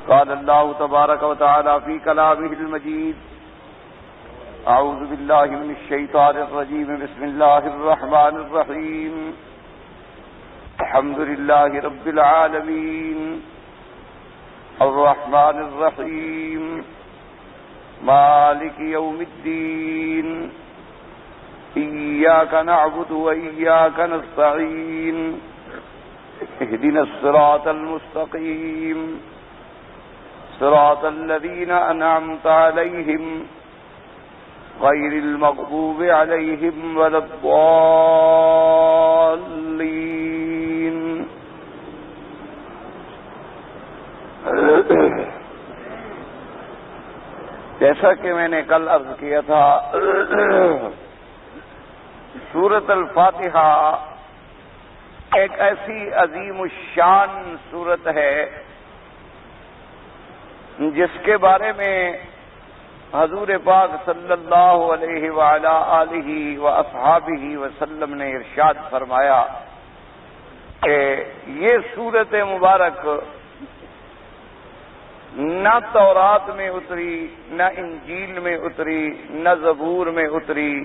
قال الله تبارك وتعالى في كلامه المجيد: أعوذ بالله من الشيطان الرجيم. بسم الله الرحمن الرحيم. الحمد لله رب العالمين الرحمن الرحيم مالك يوم الدين إياك نعبد وإياك نستعين اهدنا الصراط المستقيم صراط الذين أنعمت عليهم غير المغضوب عليهم ولا الضالين. جیسا کہ میں نے کل عرض کیا تھا، سورۃ الفاتحہ ایک ایسی عظیم الشان سورت ہے جس کے بارے میں حضور پاک صلی اللہ علیہ وعلا آلہ واصحابہ وسلم نے ارشاد فرمایا کہ یہ سورت مبارک نہ تورات میں اتری، نہ انجیل میں اتری، نہ زبور میں اتری،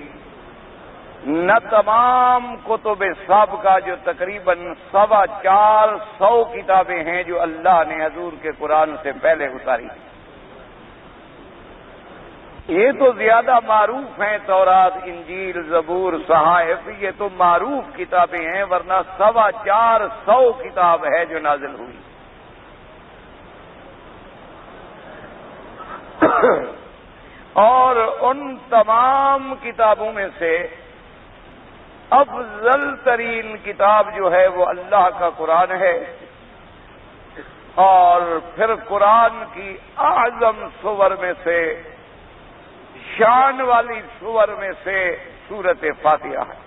نہ تمام کتب سابقہ جو تقریباً 450 کتابیں ہیں جو اللہ نے حضور کے قرآن سے پہلے اتاری. یہ تو زیادہ معروف ہیں، تورات، انجیل، زبور، صحائف، یہ تو معروف کتابیں ہیں، ورنہ 450 کتاب ہے جو نازل ہوئی. اور ان تمام کتابوں میں سے افضل ترین کتاب جو ہے وہ اللہ کا قرآن ہے، اور پھر قرآن کی اعظم سور میں سے، شان والی سور میں سے سورت فاتحہ ہے.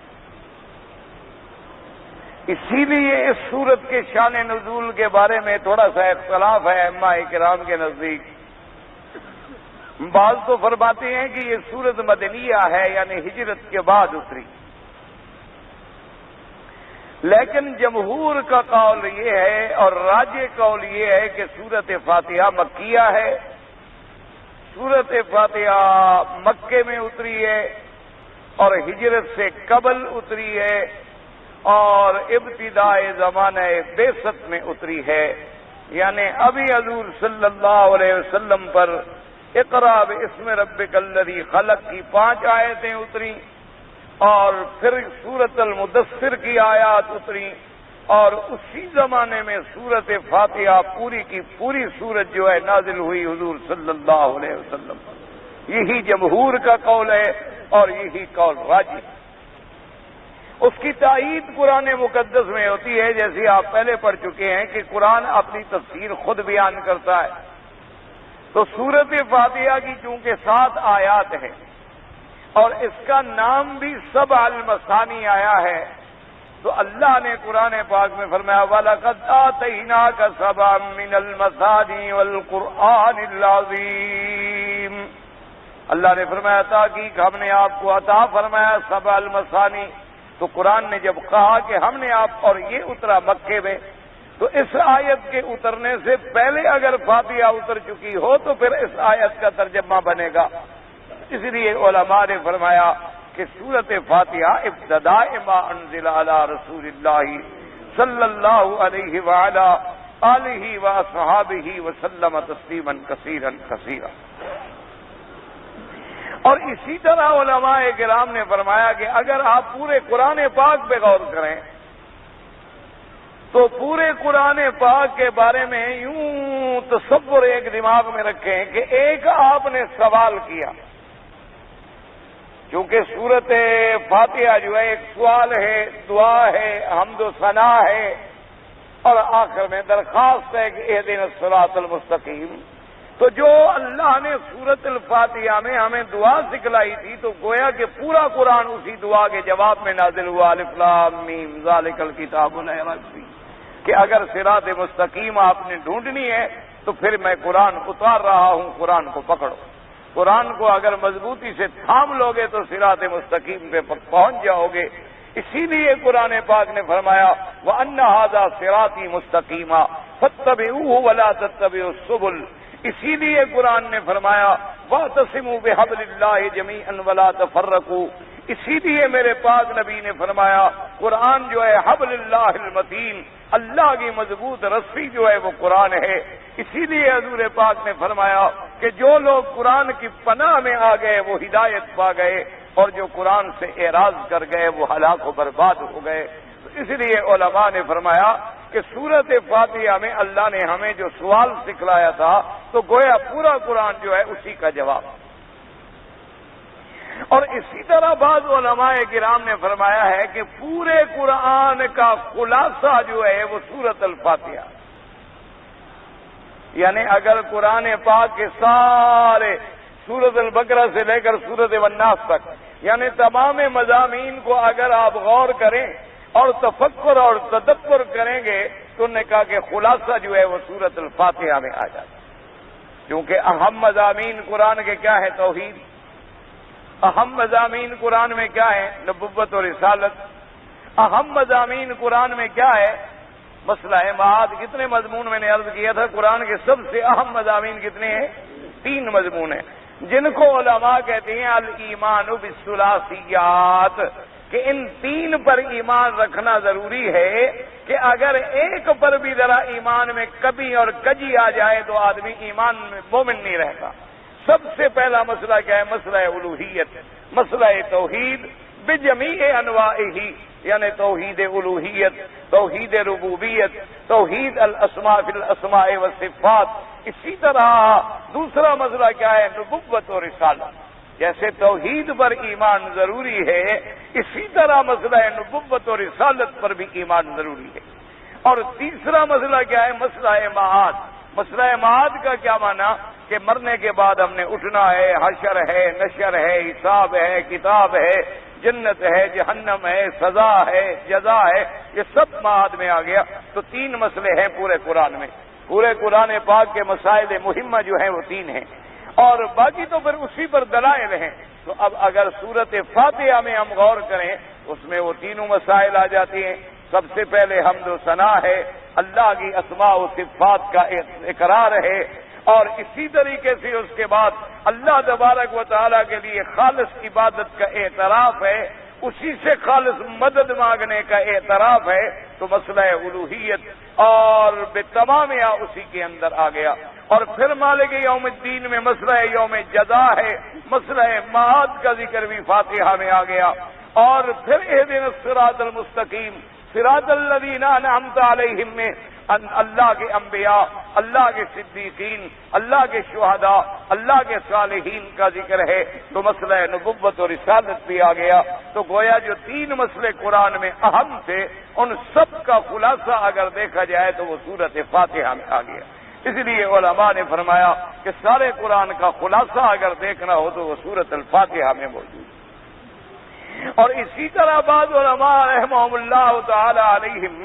اسی لیے اس سورت کے شان نزول کے بارے میں تھوڑا سا اختلاف ہے ائمہ کرام کے نزدیک. بعض تو فرماتے ہیں کہ یہ سورت مدنیہ ہے، یعنی ہجرت کے بعد اتری، لیکن جمہور کا قول یہ ہے اور راجح قول یہ ہے کہ سورت فاتحہ مکیہ ہے. سورت فاتحہ مکے میں اتری ہے اور ہجرت سے قبل اتری ہے اور ابتدائے زمانہ بعثت میں اتری ہے. یعنی ابھی حضور صلی اللہ علیہ وسلم پر اقرا باسم ربک الذی خلق کی 5 آیتیں اتری، اور پھر سورت المدثر کی آیات اتری، اور اسی زمانے میں سورت فاتحہ پوری کی پوری سورت جو ہے نازل ہوئی حضور صلی اللہ علیہ وسلم. یہی جمہور کا قول ہے اور یہی قول راجح. اس کی تائید قرآن مقدس میں ہوتی ہے، جیسے آپ پہلے پڑھ چکے ہیں کہ قرآن اپنی تفسیر خود بیان کرتا ہے. تو سورت فاتحہ کی چونکہ 7 آیات ہیں اور اس کا نام بھی 7 المثانی آیا ہے، تو اللہ نے قرآن پاک میں فرمایا وَلَقَدْ آتَيْنَاكَ سَبْعًا مِّنَ الْمَثَانِي وَالْقُرْآنِ الْعَظِيمِ. اللہ نے فرمایا تاکہ ہم نے آپ کو عطا فرمایا 7 المثانی. تو قرآن نے جب کہا کہ ہم نے آپ، اور یہ اترا مکے میں، تو اس آیت کے اترنے سے پہلے اگر فاتحہ اتر چکی ہو تو پھر اس آیت کا ترجمہ بنے گا. اس لیے علماء نے فرمایا کہ سورت فاتحہ ابتداء ما انزل علی رسول اللہ صلی اللہ علیہ وعلا آلہ واصحابہ وسلم تسلیما کثیرا کثیرا. اور اسی طرح علماء کرام نے فرمایا کہ اگر آپ پورے قرآن پاک پہ غور کریں تو پورے قرآن پاک کے بارے میں یوں تصور ایک دماغ میں رکھیں کہ ایک آپ نے سوال کیا، چونکہ سورت فاتحہ جو ہے ایک سوال ہے، دعا ہے، حمد و ثنا ہے، اور آخر میں درخواست ہے کہ اہدنا الصراط المستقیم. تو جو اللہ نے سورت الفاتحہ میں ہمیں دعا سکھلائی تھی تو گویا کہ پورا قرآن اسی دعا کے جواب میں نازل ہوا. الف لام میم ذالک الکتاب لا ریب فیہ، کہ اگر صراط مستقیم آپ نے ڈھونڈنی ہے تو پھر میں قرآن اتار رہا ہوں، قرآن کو پکڑو. قرآن کو اگر مضبوطی سے تھام لو گے تو صراط مستقیم پہ پہنچ جاؤ گے. اسی لیے قرآن پاک نے فرمایا وَأَنَّ هَذَا صِرَاطِي مُسْتَقِيمًا فَاتَّبِعُوهُ وَلَا تَتَّبِعُوا السُّبُلَ، اسی لیے قرآن نے فرمایا وَاعْتَصِمُوا بِحَبْلِ اللَّهِ جَمِيعًا وَلَا تَفَرَّقُوا، اسی لیے میرے پاک نبی نے فرمایا قرآن جو ہے حبل اللہ المتین، اللہ کی مضبوط رسی جو ہے وہ قرآن ہے۔ اسی لیے حضور پاک نے فرمایا کہ جو لوگ قرآن کی پناہ میں آ گئے وہ ہدایت پا گئے، اور جو قرآن سے اعراض کر گئے وہ ہلاک و برباد ہو گئے۔ اس لیے علماء نے فرمایا کہ سورت فاتحہ میں اللہ نے ہمیں جو سوال سکھلایا تھا تو گویا پورا قرآن جو ہے اسی کا جواب۔ اور اسی طرح بعض علماء کرام نے فرمایا ہے کہ پورے قرآن کا خلاصہ جو ہے وہ سورت الفاتحہ، یعنی اگر قرآن پاک کے سارے سورت البقرہ سے لے کر سورت والناس تک یعنی تمام مضامین کو اگر آپ غور کریں اور تفکر اور تدبر کریں گے تو انہوں نے کہا کہ خلاصہ جو ہے وہ سورت الفاتحہ میں آ جاتا ہے، کیونکہ اہم مضامین قرآن کے کیا ہے؟ توحید۔ اہم مضامین قرآن میں کیا ہے؟ نبوت اور رسالت۔ اہم مضامین قرآن میں کیا ہے؟ مسئلہ معاد۔ کتنے مضمون میں نے عرض کیا تھا؟ قرآن کے سب سے اہم مضامین کتنے ہیں؟ 3 مضمون ہیں، جن کو علماء کہتے ہیں الایمان بالثلاثیات، کہ ان 3 پر ایمان رکھنا ضروری ہے کہ اگر ایک پر بھی ذرا ایمان میں کمی اور کجی آ جائے تو آدمی ایمان میں مومن نہیں رہتا۔ سب سے پہلا مسئلہ کیا ہے؟ مسئلہ الوہیت، مسئلہ توحید بجمیع انواعہ، یعنی توحید الوہیت، توحید ربوبیت، توحید الاسماء فی الاسماء والصفات۔ اسی طرح دوسرا مسئلہ کیا ہے؟ نبوت اور رسالت۔ جیسے توحید پر ایمان ضروری ہے اسی طرح مسئلہ نبوت اور رسالت پر بھی ایمان ضروری ہے۔ اور تیسرا مسئلہ کیا ہے؟ مسئلہ معاد۔ مسئلہ معاد کا کیا معنی؟ کہ مرنے کے بعد ہم نے اٹھنا ہے، حشر ہے، نشر ہے، حساب ہے، کتاب ہے، جنت ہے، جہنم ہے، سزا ہے، جزا ہے، یہ سب معاد میں آ گیا۔ تو 3 مسئلے ہیں پورے قرآن میں۔ پورے قرآن پاک کے مسائل مہمہ جو ہیں وہ 3 ہیں، اور باقی تو پھر اسی پر دلائل ہیں۔ تو اب اگر سورت فاتحہ میں ہم غور کریں اس میں وہ 3 مسائل آ جاتی ہیں۔ سب سے پہلے حمد و ثنا ہے، اللہ کی اسماء و صفات کا اقرار ہے، اور اسی طریقے سے اس کے بعد اللہ تبارک و تعالیٰ کے لیے خالص عبادت کا اعتراف ہے، اسی سے خالص مدد مانگنے کا اعتراف ہے۔ تو مسئلہ الوہیت اور بتمام اسی کے اندر آ گیا۔ اور پھر مالک یوم الدین میں مسئلہ یوم جزا ہے، مسئلہ معاد کا ذکر بھی فاتحہ میں آ گیا۔ اور پھر اہدنا الصراط المستقیم صراط الذین انعمت علیہم میں اللہ کے انبیاء، اللہ کے صدیقین، اللہ کے شہداء، اللہ کے صالحین کا ذکر ہے۔ تو مسئلہ نبوت اور رسالت بھی آ گیا۔ تو گویا جو 3 مسئلے قرآن میں اہم تھے ان سب کا خلاصہ اگر دیکھا جائے تو وہ سورت فاتحہ میں آ گیا۔ اس لیے علماء نے فرمایا کہ سارے قرآن کا خلاصہ اگر دیکھنا ہو تو وہ سورت الفاتحہ میں موجود ہے۔ اور اسی طرح بعض علماء رحمہم اللہ تعالی علیہم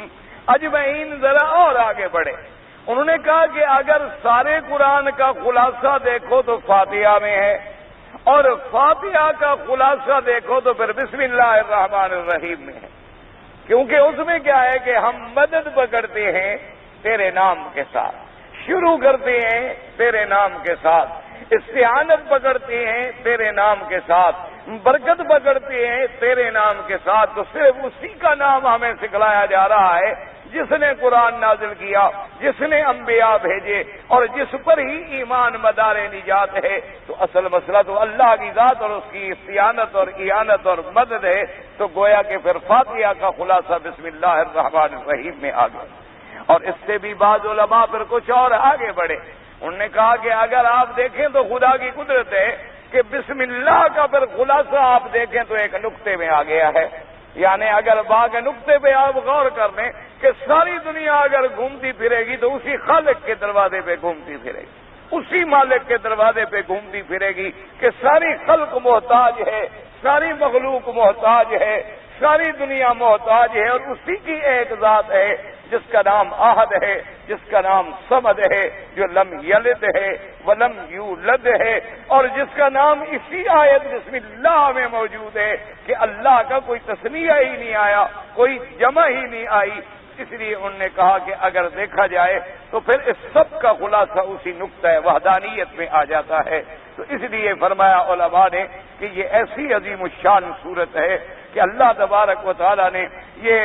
اجمعین ذرا اور آگے بڑھے، انہوں نے کہا کہ اگر سارے قرآن کا خلاصہ دیکھو تو فاتحہ میں ہے، اور فاتحہ کا خلاصہ دیکھو تو پھر بسم اللہ الرحمن الرحیم میں ہے، کیونکہ اس میں کیا ہے کہ ہم مدد پکڑتے ہیں تیرے نام کے ساتھ، شروع کرتے ہیں تیرے نام کے ساتھ، استعانت پکڑتے ہیں تیرے نام کے ساتھ، برکت پکڑتے ہیں تیرے نام کے ساتھ۔ تو صرف اسی کا نام ہمیں سکھلایا جا رہا ہے جس نے قرآن نازل کیا، جس نے انبیاء بھیجے، اور جس پر ہی ایمان مدار نجات ہے۔ تو اصل مسئلہ تو اللہ کی ذات اور اس کی استعانت اور اعانت اور مدد ہے۔ تو گویا کہ پھر فاتحہ کا خلاصہ بسم اللہ الرحمن الرحیم میں آ گیا۔ اور اس سے بھی بعض علماء پھر کچھ اور آگے بڑھے، انہوں نے کہا کہ اگر آپ دیکھیں تو خدا کی قدرت ہے کہ بسم اللہ کا پھر خلاصہ آپ دیکھیں تو ایک نقطے میں آ گیا ہے۔ یعنی اگر باغ نقطے پہ آپ غور کر لیں کہ ساری دنیا اگر گھومتی پھرے گی تو اسی خالق کے دروازے پہ گھومتی پھرے گی، اسی مالک کے دروازے پہ گھومتی پھرے گی کہ ساری خلق محتاج ہے، ساری مخلوق محتاج ہے، ساری دنیا محتاج ہے، اور اسی کی ایک ذات ہے جس کا نام احد ہے، جس کا نام صمد ہے، جو لم یلد ہے ولم یولد ہے، اور جس کا نام اسی آیت بسم اللہ میں موجود ہے کہ اللہ کا کوئی تسمیہ ہی نہیں آیا، کوئی جمع ہی نہیں آئی۔ اس لیے انہوں نے کہا کہ اگر دیکھا جائے تو پھر اس سب کا خلاصہ اسی نقطہ وحدانیت میں آ جاتا ہے۔ تو اس لیے فرمایا علماء نے کہ یہ ایسی عظیم الشان صورت ہے کہ اللہ تبارک و تعالیٰ نے یہ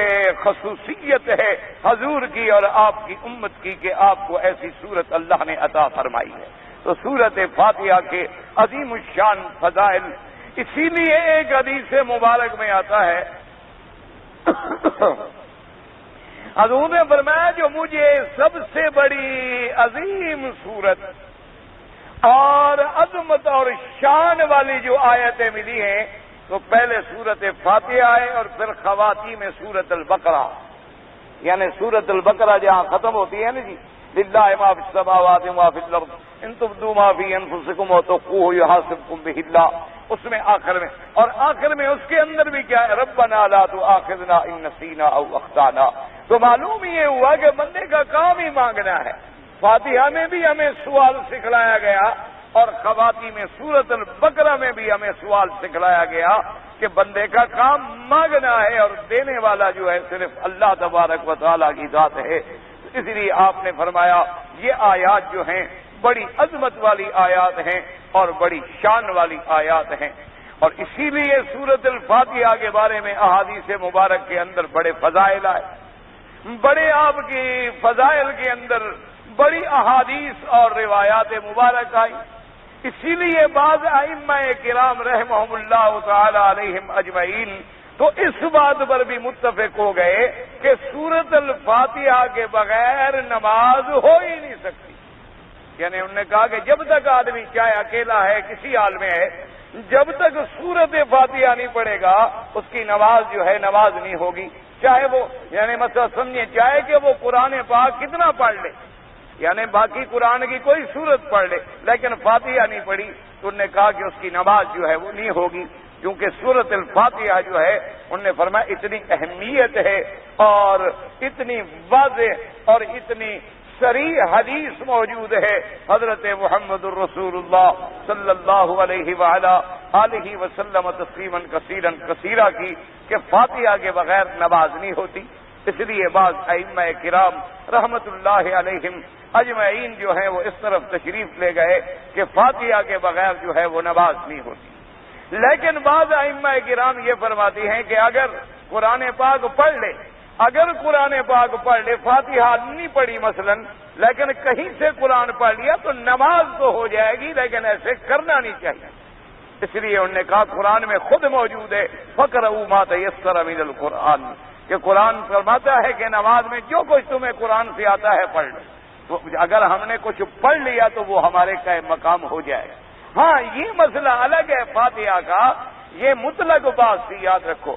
خصوصیت ہے حضور کی اور آپ کی امت کی کہ آپ کو ایسی صورت اللہ نے عطا فرمائی ہے۔ تو سورت فاتحہ کے عظیم الشان فضائل اسی لیے ایک حدیث مبارک میں آتا ہے، حضور نے فرمایا جو مجھے سب سے بڑی عظیم صورت اور عظمت اور شان والی جو آیتیں ملی ہیں تو پہلے سورت فاتحہ ہے اور پھر خواتین میں سورت البقرہ، یعنی سورت البقرہ جہاں ختم ہوتی ہے نا جی، للہ ما فی السماوات وما فی الارض ان تبدوا ما فی انفسکم وتخفوہ یحاسبکم بہ اللہ، اس میں آخر میں، اور آخر میں اس کے اندر بھی کیا ہے، ربنا لا تؤاخذنا ان نسینا او اخطانا۔ تو معلوم یہ ہوا کہ بندے کا کام ہی مانگنا ہے۔ فاتحہ میں بھی ہمیں سوال سکھلایا گیا اور خواتین میں سورت البقرہ میں بھی ہمیں سوال سکھلایا گیا کہ بندے کا کام مانگنا ہے اور دینے والا جو ہے صرف اللہ تبارک و تعالیٰ کی ذات ہے۔ اس لیے آپ نے فرمایا یہ آیات جو ہیں بڑی عظمت والی آیات ہیں اور بڑی شان والی آیات ہیں، اور اسی لیے سورت الفاتحہ کے بارے میں احادیث مبارک کے اندر بڑے فضائل آئے، بڑے آپ کی فضائل کے اندر بڑی احادیث اور روایات مبارک آئی۔ اسی لیے بعض ائمہ کرام رحمہم اللہ تعالی علیہم اجمعین تو اس بات پر بھی متفق ہو گئے کہ سورت الفاتحہ کے بغیر نماز ہو ہی نہیں سکتی، یعنی انہوں نے کہا کہ جب تک آدمی چاہے اکیلا ہے کسی حال میں ہے، جب تک سورت فاتحہ نہیں پڑھے گا اس کی نماز جو ہے نماز نہیں ہوگی، چاہے وہ یعنی مثلا سمجھے چاہے کہ وہ قرآن پاک کتنا پڑھ لے، یعنی باقی قرآن کی کوئی سورت پڑھ لے لیکن فاتحہ نہیں پڑھی تو انہوں نے کہا کہ اس کی نماز جو ہے وہ نہیں ہوگی، کیونکہ سورت الفاتحہ جو ہے انہوں نے فرمایا اتنی اہمیت ہے اور اتنی واضح اور اتنی صریح حدیث موجود ہے حضرت محمد الرسول اللہ صلی اللہ علیہ وآلہ آلہ وسلم تسلیما کثیرا کثیرا کی کہ فاتحہ کے بغیر نماز نہیں ہوتی۔ اس لیے بعض ائمہ کرام رحمت اللہ علیہم اجمعین جو ہیں وہ اس طرف تشریف لے گئے کہ فاتحہ کے بغیر جو ہے وہ نماز نہیں ہوتی، لیکن بعض ائمہ کرام یہ فرماتی ہیں کہ اگر قرآن پاک پڑھ لے، اگر قرآن پاک پڑھ لے، فاتحہ نہیں پڑھی مثلا لیکن کہیں سے قرآن پڑھ لیا تو نماز تو ہو جائے گی، لیکن ایسے کرنا نہیں چاہیے۔ اس لیے انہوں نے کہا قرآن میں خود موجود ہے فَقْرَؤُوا مَا تَيَسَّرَ مِنَ الْقُرْآنِ، کہ قرآن فرماتا ہے کہ نماز میں جو کچھ تمہیں قرآن سے آتا ہے پڑھ لو، تو اگر ہم نے کچھ پڑھ لیا تو وہ ہمارے قائم مقام ہو جائے گا۔ ہاں یہ مسئلہ الگ ہے فاتحہ کا، یہ مطلق بات سی یاد رکھو،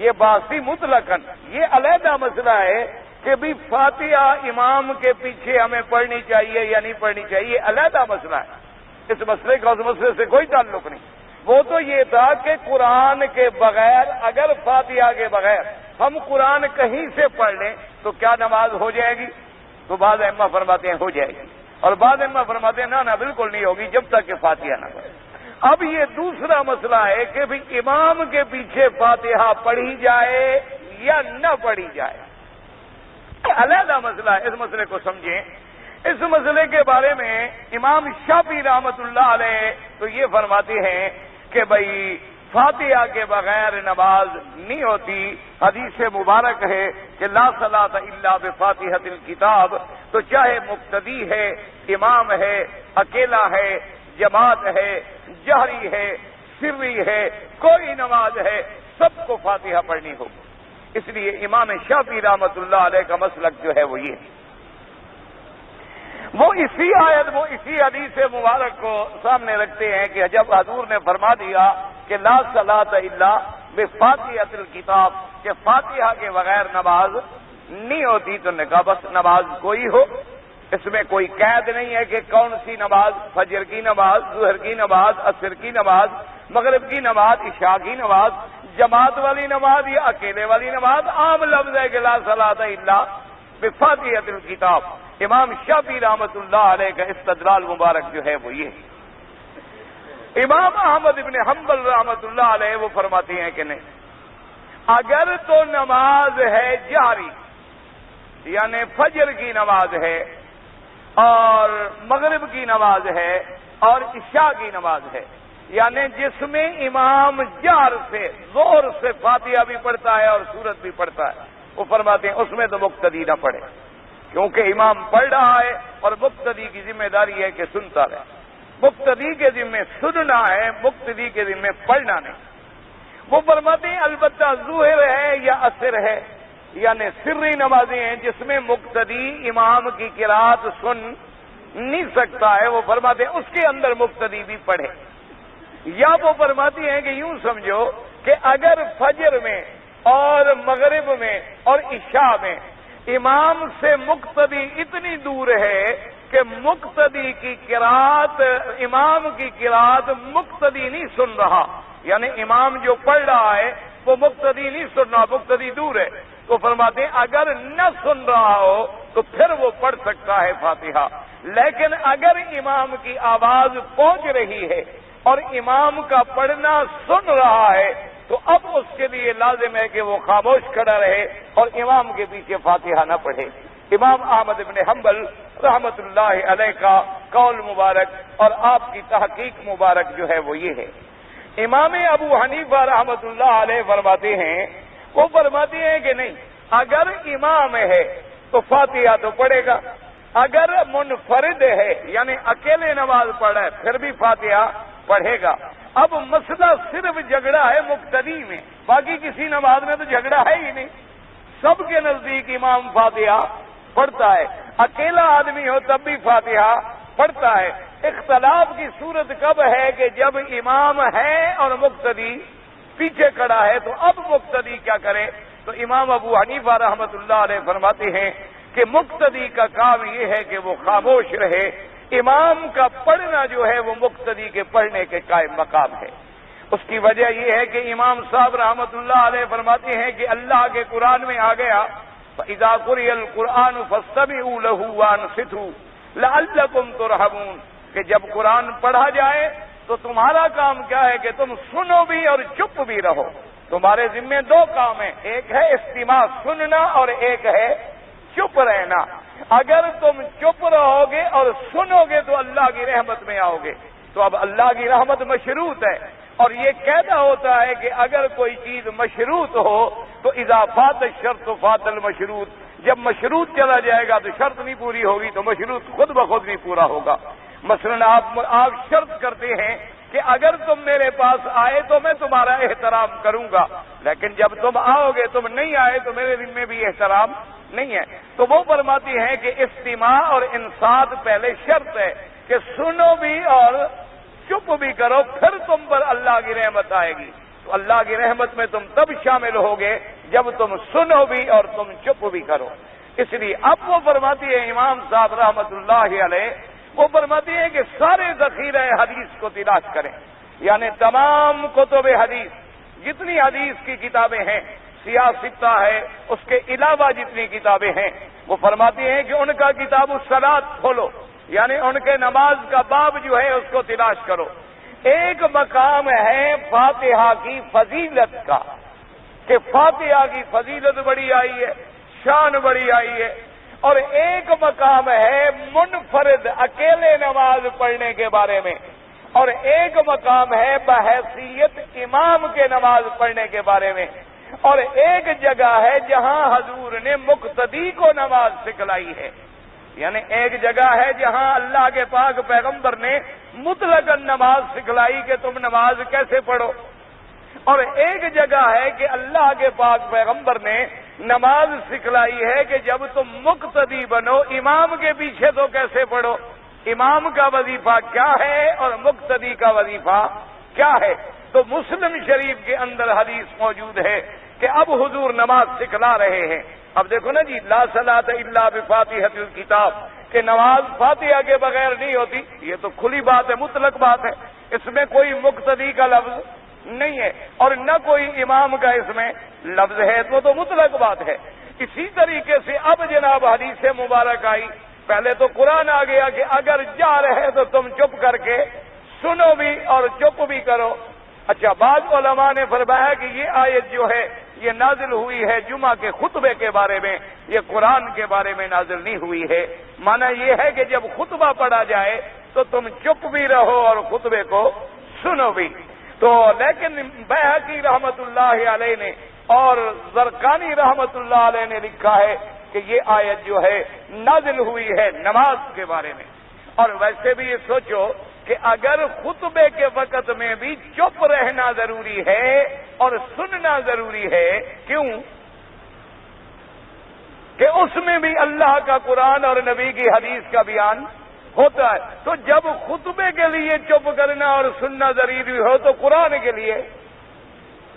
یہ بات سی مطلقاً، یہ علیحدہ مسئلہ ہے کہ بھی فاتحہ امام کے پیچھے ہمیں پڑھنی چاہیے یا نہیں پڑھنی چاہیے، یہ علیحدہ مسئلہ ہے، اس مسئلے کا اس مسئلے سے کوئی تعلق نہیں۔ وہ تو یہ تھا کہ قرآن کے بغیر، اگر فاتحہ کے بغیر ہم قرآن کہیں سے پڑھ لیں تو کیا نماز ہو جائے گی؟ تو بعض ائمہ فرماتے ہیں ہو جائے گی، اور بعض ائمہ فرماتے ہیں نہ بالکل نہیں ہوگی جب تک کہ فاتحہ نہ پڑھے۔ اب یہ دوسرا مسئلہ ہے کہ بھی امام کے پیچھے فاتحہ پڑھی جائے یا نہ پڑھی جائے، علیحدہ مسئلہ ہے، اس مسئلے کو سمجھیں۔ اس مسئلے کے بارے میں امام شافعی رحمت اللہ علیہ تو یہ فرماتے ہیں کہ بھائی فاتحہ کے بغیر نماز نہیں ہوتی۔ حدیث مبارک ہے کہ لا صلاۃ الا بفاتحۃ الکتاب، تو چاہے مقتدی ہے، امام ہے، اکیلا ہے، جماعت ہے، جہری ہے، سری ہے، کوئی نماز ہے، سب کو فاتحہ پڑھنی ہوگی۔ اس لیے امام شافعی رحمت اللہ علیہ کا مسلک جو ہے وہ یہ، وہ اسی آیت وہ اسی حدیث مبارک کو سامنے رکھتے ہیں کہ جب حضور نے فرما دیا کہ لا صلاۃ الا بفاتحۃ الکتاب، کہ فاتحہ کے بغیر نماز نہیں ہوتی، تو نے کہا بس نماز کوئی ہو، اس میں کوئی قید نہیں ہے کہ کون سی نماز، فجر کی نماز، ظہر کی نماز، عصر کی نماز، مغرب کی نماز، عشاء کی نماز، جماعت والی نماز یا اکیلے والی نماز۔ عام لفظ ہے کہ لا صلاۃ الا بفاتحۃ الکتاب، امام شافعی رحمۃ اللہ علیہ کا استدلال مبارک جو ہے وہ یہ ہے۔ امام احمد ابن حنبل رحمۃ اللہ علیہ وہ فرماتے ہیں کہ نہیں، اگر تو نماز ہے جہری، یعنی فجر کی نماز ہے اور مغرب کی نماز ہے اور عشاء کی نماز ہے، یعنی جس میں امام جہر سے زور سے فاتحہ بھی پڑھتا ہے اور سورت بھی پڑھتا ہے، وہ فرماتے ہیں اس میں تو مقتدی نہ پڑھے، کیونکہ امام پڑھ رہا ہے اور مقتدی کی ذمہ داری ہے کہ سنتا رہے۔ مقتدی کے ذمہ سننا ہے، مقتدی کے ذمہ پڑھنا نہیں۔ وہ فرماتے ہیں البتہ ظہر ہے یا عصر ہے، یعنی سری نمازیں ہیں جس میں مقتدی امام کی قرات سن نہیں سکتا ہے، وہ فرماتے ہیں اس کے اندر مقتدی بھی پڑھے۔ یا وہ فرماتی ہیں کہ یوں سمجھو کہ اگر فجر میں اور مغرب میں اور عشاء میں امام سے مقتدی اتنی دور ہے کہ مقتدی کی قرات، امام کی قرات مقتدی نہیں سن رہا، یعنی امام جو پڑھ رہا ہے وہ مقتدی نہیں سن رہا، مقتدی دور ہے، تو فرماتے ہیں اگر نہ سن رہا ہو تو پھر وہ پڑھ سکتا ہے فاتحہ، لیکن اگر امام کی آواز پہنچ رہی ہے اور امام کا پڑھنا سن رہا ہے تو اب اس کے لیے لازم ہے کہ وہ خاموش کھڑا رہے اور امام کے پیچھے فاتحہ نہ پڑھے۔ امام احمد بن حنبل رحمۃ اللہ علیہ کا قول مبارک اور آپ کی تحقیق مبارک جو ہے وہ یہ ہے۔ امام ابو حنیفہ رحمۃ اللہ علیہ فرماتے ہیں، وہ فرماتے ہیں کہ نہیں، اگر امام ہے تو فاتحہ تو پڑھے گا، اگر منفرد ہے یعنی اکیلے نماز پڑھا ہے پھر بھی فاتحہ پڑھے گا۔ اب مسئلہ صرف جھگڑا ہے مقتدی میں، باقی کسی نماز میں تو جھگڑا ہے ہی نہیں، سب کے نزدیک امام فاتحہ پڑھتا ہے، اکیلا آدمی ہو تب بھی فاتحہ پڑھتا ہے۔ اختلاف کی صورت کب ہے کہ جب امام ہے اور مقتدی پیچھے کھڑا ہے، تو اب مقتدی کیا کرے؟ تو امام ابو حنیفہ رحمۃ اللہ علیہ فرماتے ہیں کہ مقتدی کا کام یہ ہے کہ وہ خاموش رہے، امام کا پڑھنا جو ہے وہ مقتدی کے پڑھنے کے قائم مقام ہے۔ اس کی وجہ یہ ہے کہ امام صاحب رحمۃ اللہ علیہ فرماتے ہیں کہ اللہ کے قرآن میں آ گیا فَإِذَا قُرِئَ الْقُرْآنُ فَاسْتَمِعُوا لَهُ وَأَنصِتُوا لَعَلَّكُمْ تُرْحَمُونَ، کہ جب قرآن پڑھا جائے تو تمہارا کام کیا ہے کہ تم سنو بھی اور چپ بھی رہو۔ تمہارے ذمہ دو کام ہیں، ایک ہے استماع سننا اور ایک ہے چپ رہنا۔ اگر تم چپ رہو گے اور سنو گے تو اللہ کی رحمت میں آؤ گے۔ تو اب اللہ کی رحمت مشروط ہے، اور یہ کہنا ہوتا ہے کہ اگر کوئی چیز مشروط ہو تو اذا فات الشرط فات المشروط، جب مشروط چلا جائے گا تو شرط نہیں پوری ہوگی تو مشروط خود بخود نہیں پورا ہوگا۔ مثلا آپ شرط کرتے ہیں کہ اگر تم میرے پاس آئے تو میں تمہارا احترام کروں گا، لیکن جب تم آؤ گے تم نہیں آئے تو میرے ذمہ بھی احترام نہیں ہے۔ تو وہ فرماتی ہیں کہ استماع اور انصات پہلے شرط ہے کہ سنو بھی اور چپ بھی کرو، پھر تم پر اللہ کی رحمت آئے گی۔ تو اللہ کی رحمت میں تم تب شامل ہوگے جب تم سنو بھی اور تم چپ بھی کرو۔ اس لیے اب وہ فرماتی ہے امام صاحب رحمت اللہ علیہ، وہ فرماتی ہے کہ سارے ذخیرہ حدیث کو تلاش کریں، یعنی تمام کتب حدیث، جتنی حدیث کی کتابیں ہیں، سیاستہ ہے، اس کے علاوہ جتنی کتابیں ہیں، وہ فرماتی ہیں کہ ان کا کتاب الصلاۃ کھولو، یعنی ان کے نماز کا باب جو ہے اس کو تلاش کرو۔ ایک مقام ہے فاتحہ کی فضیلت کا، کہ فاتحہ کی فضیلت بڑی آئی ہے، شان بڑی آئی ہے، اور ایک مقام ہے منفرد اکیلے نماز پڑھنے کے بارے میں، اور ایک مقام ہے بحیثیت امام کے نماز پڑھنے کے بارے میں، اور ایک جگہ ہے جہاں حضور نے مقتدی کو نماز سکھلائی ہے، یعنی ایک جگہ ہے جہاں اللہ کے پاک پیغمبر نے مطلق نماز سکھلائی کہ تم نماز کیسے پڑھو، اور ایک جگہ ہے کہ اللہ کے پاک پیغمبر نے نماز سکھلائی ہے کہ جب تم مقتدی بنو امام کے پیچھے تو کیسے پڑھو، امام کا وظیفہ کیا ہے اور مقتدی کا وظیفہ کیا ہے۔ تو مسلم شریف کے اندر حدیث موجود ہے کہ اب حضور نماز سکھلا رہے ہیں۔ اب دیکھو نا جی، لا صلاۃ الا بفاتحۃ الکتاب، کہ نماز فاتحہ کے بغیر نہیں ہوتی، یہ تو کھلی بات ہے، مطلق بات ہے، اس میں کوئی مقتدی کا لفظ نہیں ہے اور نہ کوئی امام کا اس میں لفظ ہے، وہ تو مطلق بات ہے۔ اسی طریقے سے اب جناب حدیث مبارک آئی پہلے تو قرآن آ گیا کہ اگر جا رہے تو تم چپ کر کے سنو بھی اور چپ بھی کرو. اچھا، بعض علماء نے فرمایا کہ یہ آیت جو ہے یہ نازل ہوئی ہے جمعہ کے خطبے کے بارے میں، یہ قرآن کے بارے میں نازل نہیں ہوئی ہے. معنی یہ ہے کہ جب خطبہ پڑھا جائے تو تم چپ بھی رہو اور خطبے کو سنو بھی. تو لیکن بیہقی رحمت اللہ علیہ نے اور زرقانی رحمت اللہ علیہ نے لکھا ہے کہ یہ آیت جو ہے نازل ہوئی ہے نماز کے بارے میں. اور ویسے بھی یہ سوچو کہ اگر خطبے کے وقت میں بھی چپ رہنا ضروری ہے اور سننا ضروری ہے، کیوں؟ کہ اس میں بھی اللہ کا قرآن اور نبی کی حدیث کا بیان ہوتا ہے. تو جب خطبے کے لیے چپ کرنا اور سننا ضروری ہو تو قرآن کے لیے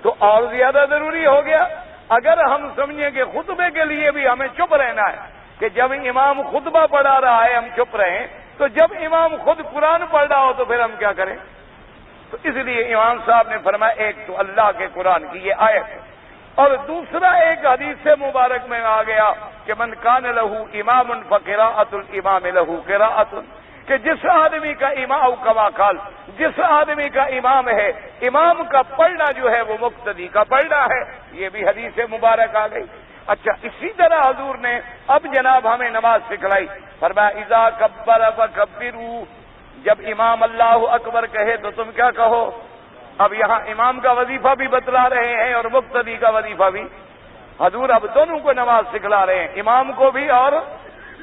تو اور زیادہ ضروری ہو گیا. اگر ہم سمجھیں کہ خطبے کے لیے بھی ہمیں چپ رہنا ہے کہ جب امام خطبہ پڑھا رہا ہے ہم چپ رہیں، تو جب امام خود قرآن پڑھ رہا ہو تو پھر ہم کیا کریں؟ تو اس لیے امام صاحب نے فرمایا ایک تو اللہ کے قرآن کی یہ آیت ہے، اور دوسرا ایک حدیث مبارک میں آ گیا کہ من کان لہو امام فقراءۃ الامام لہو قراءۃ، کہ جس آدمی کا امام کما قال، جس آدمی کا امام ہے، امام کا پڑھنا جو ہے وہ مقتدی کا پڑھنا ہے. یہ بھی حدیث مبارک آ گئی. اچھا، اسی طرح حضور نے اب جناب ہمیں نماز سکھلائی. فرمایا اذا کبر فکبروا، جب امام اللہ اکبر کہے تو تم کیا کہو. اب یہاں امام کا وظیفہ بھی بتلا رہے ہیں اور مقتدی کا وظیفہ بھی. حضور اب دونوں کو نماز سکھلا رہے ہیں، امام کو بھی اور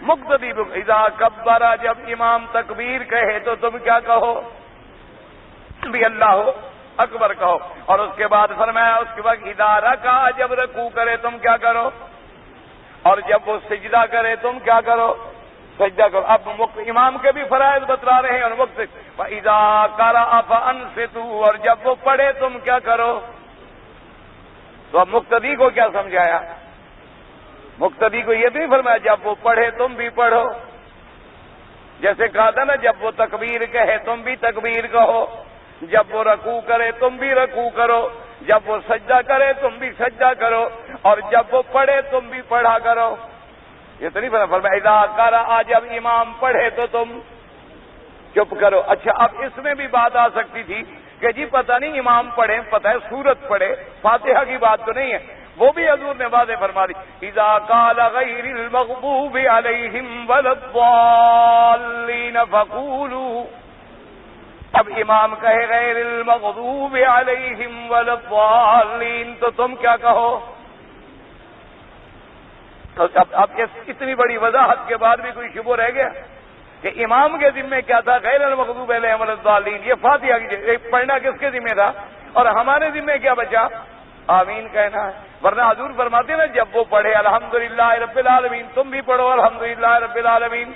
مقتدی بھی. اذا کبر، جب امام تکبیر کہے تو تم کیا کہو، بھی اللہ اکبر کہو. اور اس کے بعد فرمایا اس کے بعد اذا رکع، جب رکوع کرے تم کیا کرو، اور جب وہ سجدہ کرے تم کیا کرو، سجدہ کرو. اب امام کے بھی فرائض بتلا رہے ہیں اور وقت. فاذا قرأ فانصتوا، اور جب وہ پڑھے تم کیا کرو. تو اب مقتدی کو کیا سمجھایا؟ مقتدی کو یہ نہیں فرمایا جب وہ پڑھے تم بھی پڑھو. جیسے کہا تھا نا جب وہ تکبیر کہے تم بھی تکبیر کہو، جب وہ رکوع کرے تم بھی رکوع کرو، جب وہ سجدہ کرے تم بھی سجدہ کرو، اور جب وہ پڑھے تم بھی پڑھا کرو. یہ تو نہیں فرمایا اذا قرأ، جب امام پڑھے تو تم چپ کرو. اچھا، اب اس میں بھی بات آ سکتی تھی کہ جی پتہ نہیں امام پڑھے، پتہ ہے سورت پڑھے، فاتحہ کی بات تو نہیں ہے. وہ بھی حضور نے واضح فرما دی اذا قال غیر المغضوب علیہم ولا الضالین فقولوا. اب امام کہے غیر المغضوب علیہم ولا الضالین تو تم کیا کہو. تو اب اتنی بڑی وضاحت کے بعد بھی کوئی شبہ رہ گیا کہ امام کے ذمے کیا تھا غیر المغضوب علیہم ولا الضالین، یہ فاتحہ کی پڑھنا کس کے ذمے تھا، اور ہمارے ذمے کیا بچا، آمین کہنا ہے. ورنہ حضور فرماتے ہیں نا جب وہ پڑھے الحمدللہ رب العالمین تم بھی پڑھو الحمدللہ رب العالمین،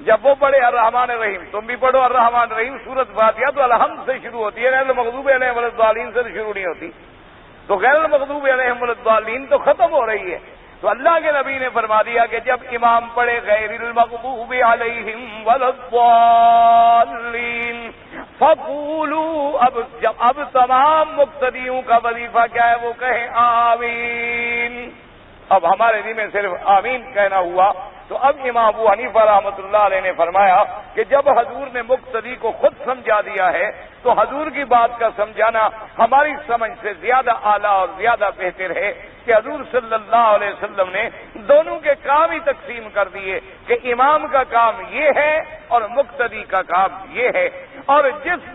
جب وہ پڑھے الرحمن الرحیم تم بھی پڑھو الرحمن الرحیم. سورت فاتحہ تو الحمد سے شروع ہوتی ہے، غیر المغضوب علیہم ولا الضالین سے شروع نہیں ہوتی. تو غیر المغضوب علیہم ولا الضالین تو ختم ہو رہی ہے. تو اللہ کے نبی نے فرما دیا کہ جب امام پڑھے غیر المغضوب علیہم ولا الضالین فقولوا، اب تمام مقتدیوں کا وظیفہ کیا ہے، وہ کہیں آمین. اب ہمارے ذمہ صرف آمین کہنا ہوا. تو اب امام ابو حنیفہ رحمۃ اللہ علیہ نے فرمایا کہ جب حضور نے مقتدی کو خود سمجھا دیا ہے تو حضور کی بات کا سمجھانا ہماری سمجھ سے زیادہ اعلیٰ اور زیادہ بہتر ہے کہ حضور صلی اللہ علیہ وسلم نے دونوں کے کام ہی تقسیم کر دیے کہ امام کا کام یہ ہے اور مقتدی کا کام یہ ہے. اور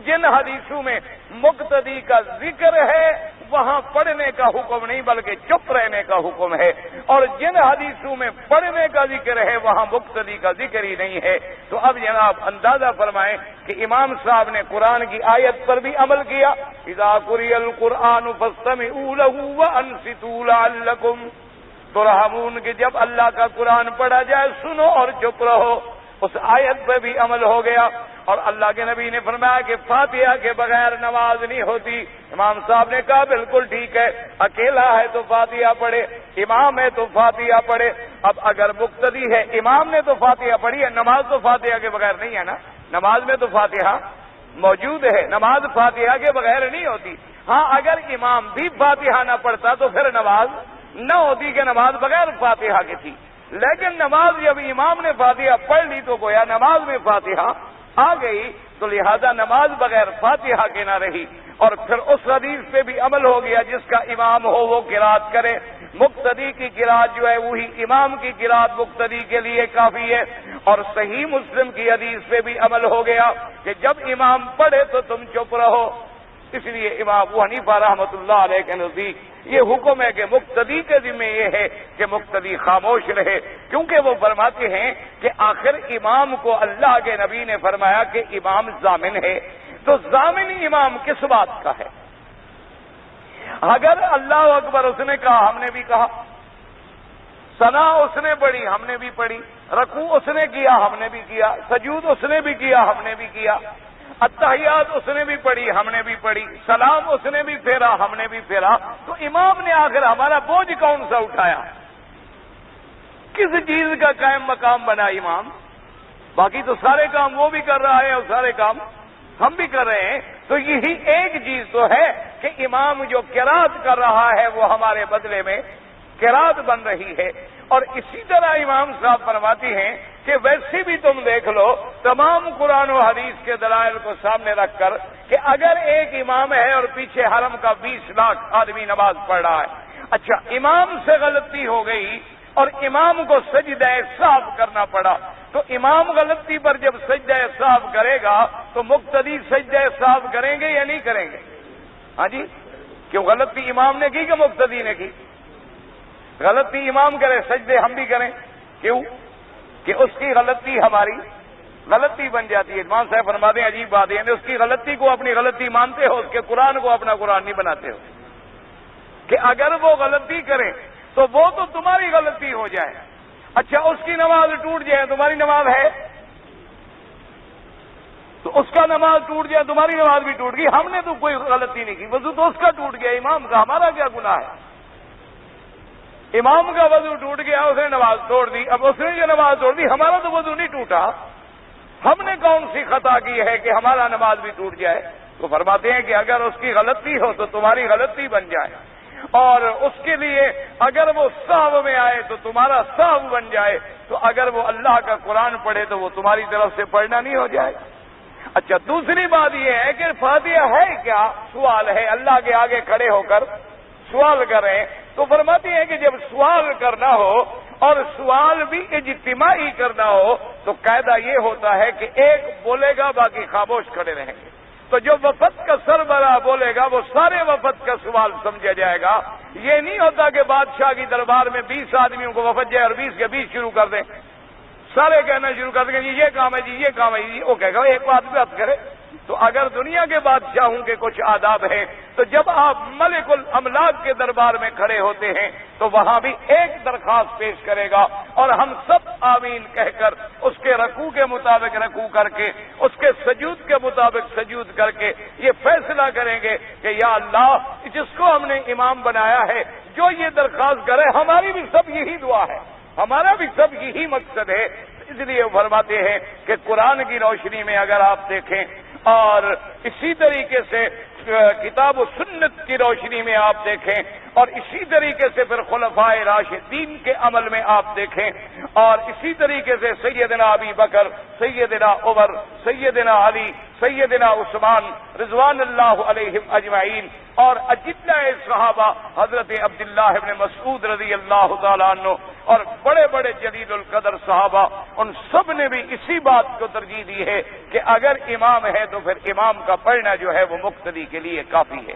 جن حدیثوں میں مقتدی کا ذکر ہے وہاں پڑھنے کا حکم نہیں بلکہ چپ رہنے کا حکم ہے، اور جن حدیثوں میں پڑھنے کا ذکر ہے وہاں مقتدی کا ذکر ہی نہیں ہے. تو اب جناب اندازہ فرمائیں کہ امام صاحب نے قرآن کی آیت پر بھی عمل کیا اذا قرئ القرآن فاستمعوا له وانصتوا لعلکم ترحمون، کہ جب اللہ کا قرآن پڑھا جائے سنو اور چپ رہو. اس آیت پہ بھی عمل ہو گیا. اور اللہ کے نبی نے فرمایا کہ فاتحہ کے بغیر نماز نہیں ہوتی. امام صاحب نے کہا بالکل ٹھیک ہے، اکیلا ہے تو فاتحہ پڑھے، امام ہے تو فاتحہ پڑھے. اب اگر مقتدی ہے امام نے تو فاتحہ پڑھی ہے، نماز تو فاتحہ کے بغیر نہیں ہے نا، نماز میں تو فاتحہ موجود ہے، نماز فاتحہ کے بغیر نہیں ہوتی. ہاں اگر امام بھی فاتحہ نہ پڑھتا تو پھر نماز نہ ہوتی کہ نماز بغیر فاتحہ کی تھی. لیکن نماز جب امام نے فاتحہ پڑھ لی تو گویا نماز میں فاتحہ آ گئی، تو لہذا نماز بغیر فاتحہ کے نہ رہی، اور پھر اس حدیث پہ بھی عمل ہو گیا جس کا امام ہو وہ قرات کرے، مقتدی کی قرات جو ہے وہی امام کی قرات مقتدی کے لیے کافی ہے، اور صحیح مسلم کی حدیث پہ بھی عمل ہو گیا کہ جب امام پڑھے تو تم چپ رہو۔ اس لیے امام ابو حنیفہ رحمۃ اللہ علیہ کے نزدیک یہ حکم ہے کہ مقتدی کے ذمہ یہ ہے کہ مقتدی خاموش رہے، کیونکہ وہ فرماتے ہیں کہ آخر امام کو اللہ کے نبی نے فرمایا کہ امام ضامن ہے، تو ضامن امام کس بات کا ہے؟ اگر اللہ اکبر اس نے کہا ہم نے بھی کہا، ثنا اس نے پڑھی ہم نے بھی پڑھی، رکوع اس نے کیا ہم نے بھی کیا، سجود اس نے بھی کیا ہم نے بھی کیا، التحیات اس نے بھی پڑھی ہم نے بھی پڑھی، سلام اس نے بھی پھیرا ہم نے بھی پھیرا، تو امام نے آخر ہمارا بوجھ کون سا اٹھایا؟ کس چیز کا قائم مقام بنا امام؟ باقی تو سارے کام وہ بھی کر رہا ہے اور سارے کام ہم بھی کر رہے ہیں، تو یہی ایک چیز تو ہے کہ امام جو قرات کر رہا ہے وہ ہمارے بدلے میں قرات بن رہی ہے۔ اور اسی طرح امام صاحب فرماتی ہیں کہ ویسے بھی تم دیکھ لو تمام قرآن و حدیث کے دلائل کو سامنے رکھ کر کہ اگر ایک امام ہے اور پیچھے حرم کا 20 لاکھ آدمی نماز پڑھ رہا ہے، اچھا امام سے غلطی ہو گئی اور امام کو سجدہ صاف کرنا پڑا، تو امام غلطی پر جب سجدہ صاف کرے گا تو مقتدی سجدہ صاف کریں گے یا نہیں کریں گے؟ ہاں جی، کیوں غلطی امام نے کی کہ مقتدی نے کی؟ غلطی امام کرے سجدے ہم بھی کریں، کیوں؟ کہ اس کی غلطی ہماری غلطی بن جاتی ہے۔ امام صاحب فرماتے ہیں عجیب بات ہے، اس کی غلطی کو اپنی غلطی مانتے ہو، اس کے قرآن کو اپنا قرآن نہیں بناتے ہو، کہ اگر وہ غلطی کریں تو وہ تو تمہاری غلطی ہو جائے، اچھا اس کی نماز ٹوٹ جائے تمہاری نماز ہے، تو اس کا نماز ٹوٹ جائے تمہاری نماز بھی ٹوٹ گئی، ہم نے تو کوئی غلطی نہیں کی، وضو تو اس کا ٹوٹ گیا امام کا، ہمارا کیا گناہ ہے؟ امام کا وضو ٹوٹ گیا، اس نے نماز توڑ دی، اب اس نے جو نماز توڑ دی ہمارا تو وضو نہیں ٹوٹا، ہم نے کون سی خطا کی ہے کہ ہمارا نماز بھی ٹوٹ جائے؟ تو فرماتے ہیں کہ اگر اس کی غلطی ہو تو تمہاری غلطی بن جائے، اور اس کے لیے اگر وہ سہو میں آئے تو تمہارا سہو بن جائے، تو اگر وہ اللہ کا قرآن پڑھے تو وہ تمہاری طرف سے پڑھنا نہیں ہو جائے۔ اچھا دوسری بات یہ ہے کہ فاتحہ ہے کیا؟ سوال ہے، اللہ کے آگے کھڑے ہو کر سوال کر رہے ہیں، تو فرماتے ہیں کہ جب سوال کرنا ہو اور سوال بھی اجتماعی کرنا ہو تو قاعدہ یہ ہوتا ہے کہ ایک بولے گا باقی خاموش کھڑے رہیں گے، تو جو وفد کا سربراہ بولے گا وہ سارے وفد کا سوال سمجھا جائے گا۔ یہ نہیں ہوتا کہ بادشاہ کی دربار میں 20 آدمیوں کو وفد جائے اور 20 کے 20 شروع کر دیں، سارے کہنا شروع کر دیں جی یہ کام ہے جی یہ کام ہے جی، وہ کہے گا ایک بات پہ ہاتھ کرے۔ تو اگر دنیا کے بادشاہوں کے کچھ آداب ہیں تو جب آپ ملک الاملاک کے دربار میں کھڑے ہوتے ہیں تو وہاں بھی ایک درخواست پیش کرے گا، اور ہم سب آمین کہہ کر اس کے رکوع کے مطابق رکوع کر کے، اس کے سجود کے مطابق سجود کر کے یہ فیصلہ کریں گے کہ یا اللہ جس کو ہم نے امام بنایا ہے جو یہ درخواست کرے، ہماری بھی سب یہی دعا ہے، ہمارا بھی سب یہی مقصد ہے۔ اس لیے وہ فرماتے ہیں کہ قرآن کی روشنی میں اگر آپ دیکھیں اور اسی طریقے سے کتاب و سنت کی روشنی میں آپ دیکھیں اور اسی طریقے سے پھر خلفائے راشدین کے عمل میں آپ دیکھیں اور اسی طریقے سے سیدنا ابی بکر، سیدنا عمر، سیدنا علی، سیدنا عثمان رضوان اللہ علیہم اجمعین اور اجلہ صحابہ حضرت عبداللہ ابن مسعود رضی اللہ تعالیٰ عنہ اور بڑے بڑے جلیل القدر صحابہ، ان سب نے بھی اسی بات کو ترجیح دی ہے کہ اگر امام ہے تو پھر امام کا پڑھنا جو ہے وہ مقتدی کے لیے کافی ہے۔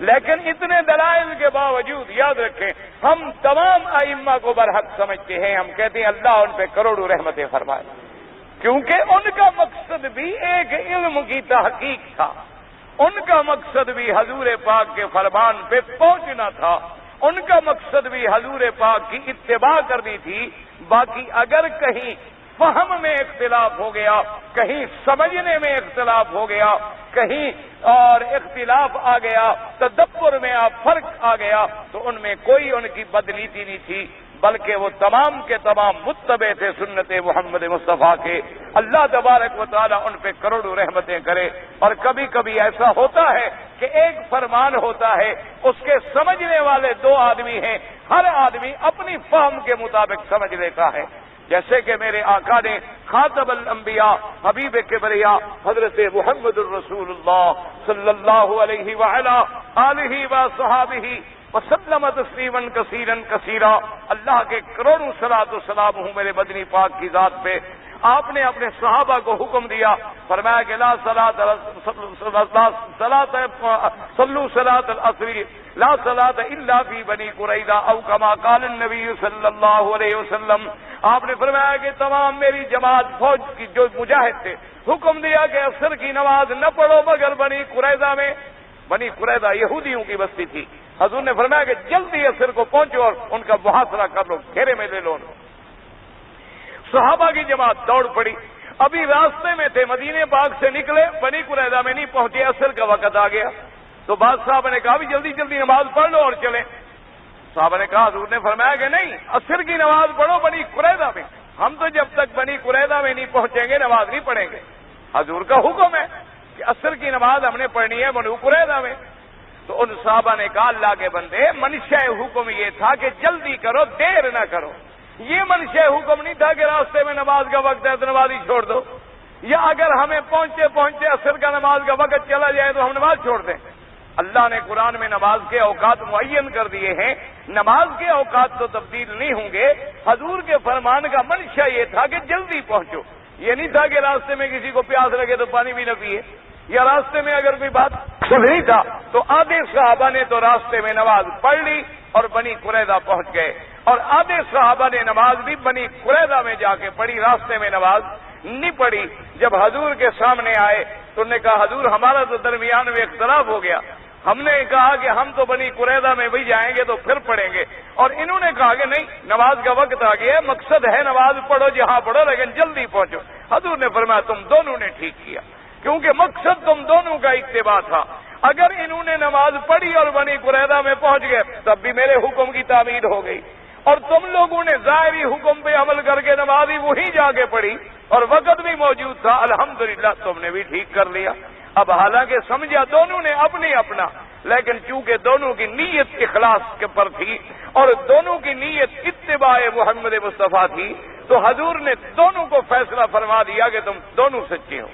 لیکن اتنے دلائل کے باوجود یاد رکھیں ہم تمام ائمہ کو برحق سمجھتے ہیں، ہم کہتے ہیں اللہ ان پہ کروڑوں رحمتیں فرمائے، کیونکہ ان کا مقصد بھی ایک علم کی تحقیق تھا، ان کا مقصد بھی حضور پاک کے فرمان پہ پہنچنا تھا، ان کا مقصد بھی حضور پاک کی اتباع کرنی تھی۔ باقی اگر کہیں فہم میں اختلاف ہو گیا، کہیں سمجھنے میں اختلاف ہو گیا، کہیں اور اختلاف آ گیا، تدبر میں فرق آ گیا، تو ان میں کوئی ان کی بدنیتی نہیں تھی بلکہ وہ تمام کے تمام متبع تھے سنت محمد مصطفیٰ کے. اللہ تبارک و تعالیٰ ان پہ کروڑوں رحمتیں کرے. اور کبھی کبھی ایسا ہوتا ہے کہ ایک فرمان ہوتا ہے, اس کے سمجھنے والے دو آدمی ہیں, ہر آدمی اپنی فہم کے مطابق سمجھ لیتا ہے. جیسے کہ میرے آقا نے خاتم الانبیاء حبیب کبریا حضرت محمد الرسول اللہ صلی اللہ علیہ وعلا آلہ وصحابہ وسلم تسلیما کثیرا کثیرا, اللہ کے کروڑوں صلاۃ و سلام ہوں میرے مدنی پاک کی ذات پہ. آپ نے اپنے صحابہ کو حکم دیا, فرمایا کہ لا صلو صلاۃ العصر لا صلاۃ الا فی بنی قریظہ او کما قال النبی صلی اللہ علیہ وسلم. آپ نے فرمایا کہ تمام میری جماعت فوج کی جو مجاہد تھے, حکم دیا کہ عصر کی نماز نہ پڑھو مگر بنی قریظہ میں. بنی قریظہ یہودیوں کی بستی تھی. حضور نے فرمایا کہ جلدی عصر کو پہنچو اور ان کا محاصرہ کر لو, گھیرے میں لے لو. صحابہ کی جماعت دوڑ پڑی. ابھی راستے میں تھے, مدینے پاک سے نکلے, بنی قریظہ میں نہیں پہنچے, عصر کا وقت آ گیا. تو بعض صحابہ نے کہا بھی جلدی جلدی نماز پڑھ لو اور چلیں. صحابہ نے کہا, حضور نے فرمایا کہ نہیں, عصر کی نماز پڑھو بنی قریظہ میں. ہم تو جب تک بنی قریظہ میں نہیں پہنچیں گے نماز نہیں پڑھیں گے. حضور کا حکم ہے کہ عصر کی نماز ہم نے پڑھنی ہے بنی قریظہ میں. تو ان صحابہ نے کہا, اللہ کے بندے, منشا حکم یہ تھا کہ جلدی کرو, دیر نہ کرو. یہ منشا حکم نہیں تھا کہ راستے میں نماز کا وقت ہے تو نماز ہی چھوڑ دو, یا اگر ہمیں پہنچتے پہنچتے عصر کا نماز کا وقت چلا جائے تو ہم نماز چھوڑ دیں. اللہ نے قرآن میں نماز کے اوقات معین کر دیے ہیں, نماز کے اوقات تو تبدیل نہیں ہوں گے. حضور کے فرمان کا منشا یہ تھا کہ جلدی پہنچو. یہ نہیں تھا کہ راستے میں کسی کو پیاس لگے تو پانی بھی نہ پیے, یا راستے میں اگر کوئی بات نہیں تھا. تو آدھے صحابہ نے تو راستے میں نماز پڑھ لی اور بنی قریظہ پہنچ گئے, اور آدھے صحابہ نے نماز بھی بنی قریظہ میں جا کے پڑھی, راستے میں نماز نہیں پڑھی. جب حضور کے سامنے آئے تو انہوں نے کہا, حضور ہمارا تو درمیان میں اختلاف ہو گیا. ہم نے کہا کہ ہم تو بنی قریظہ میں بھی جائیں گے تو پھر پڑھیں گے, اور انہوں نے کہا کہ نہیں, نماز کا وقت آ گیا ہے, مقصد ہے نماز پڑھو جہاں پڑھو لیکن جلدی پہنچو. حضور نے فرمایا تم دونوں نے ٹھیک کیا, کیونکہ مقصد تم دونوں کا اتباع تھا. اگر انہوں نے نماز پڑھی اور بنی قریظہ میں پہنچ گئے تب بھی میرے حکم کی تعمیر ہو گئی, اور تم لوگوں نے ظاہری حکم پہ عمل کر کے نماز ہی وہیں جا کے پڑھی اور وقت بھی موجود تھا, الحمدللہ تم نے بھی ٹھیک کر لیا. اب حالانکہ سمجھا دونوں نے اپنی اپنا, لیکن چونکہ دونوں کی نیت اخلاص کے پر تھی اور دونوں کی نیت اتباع محمد مصطفیٰ تھی, تو حضور نے دونوں کو فیصلہ فرما دیا کہ تم دونوں سچے ہو.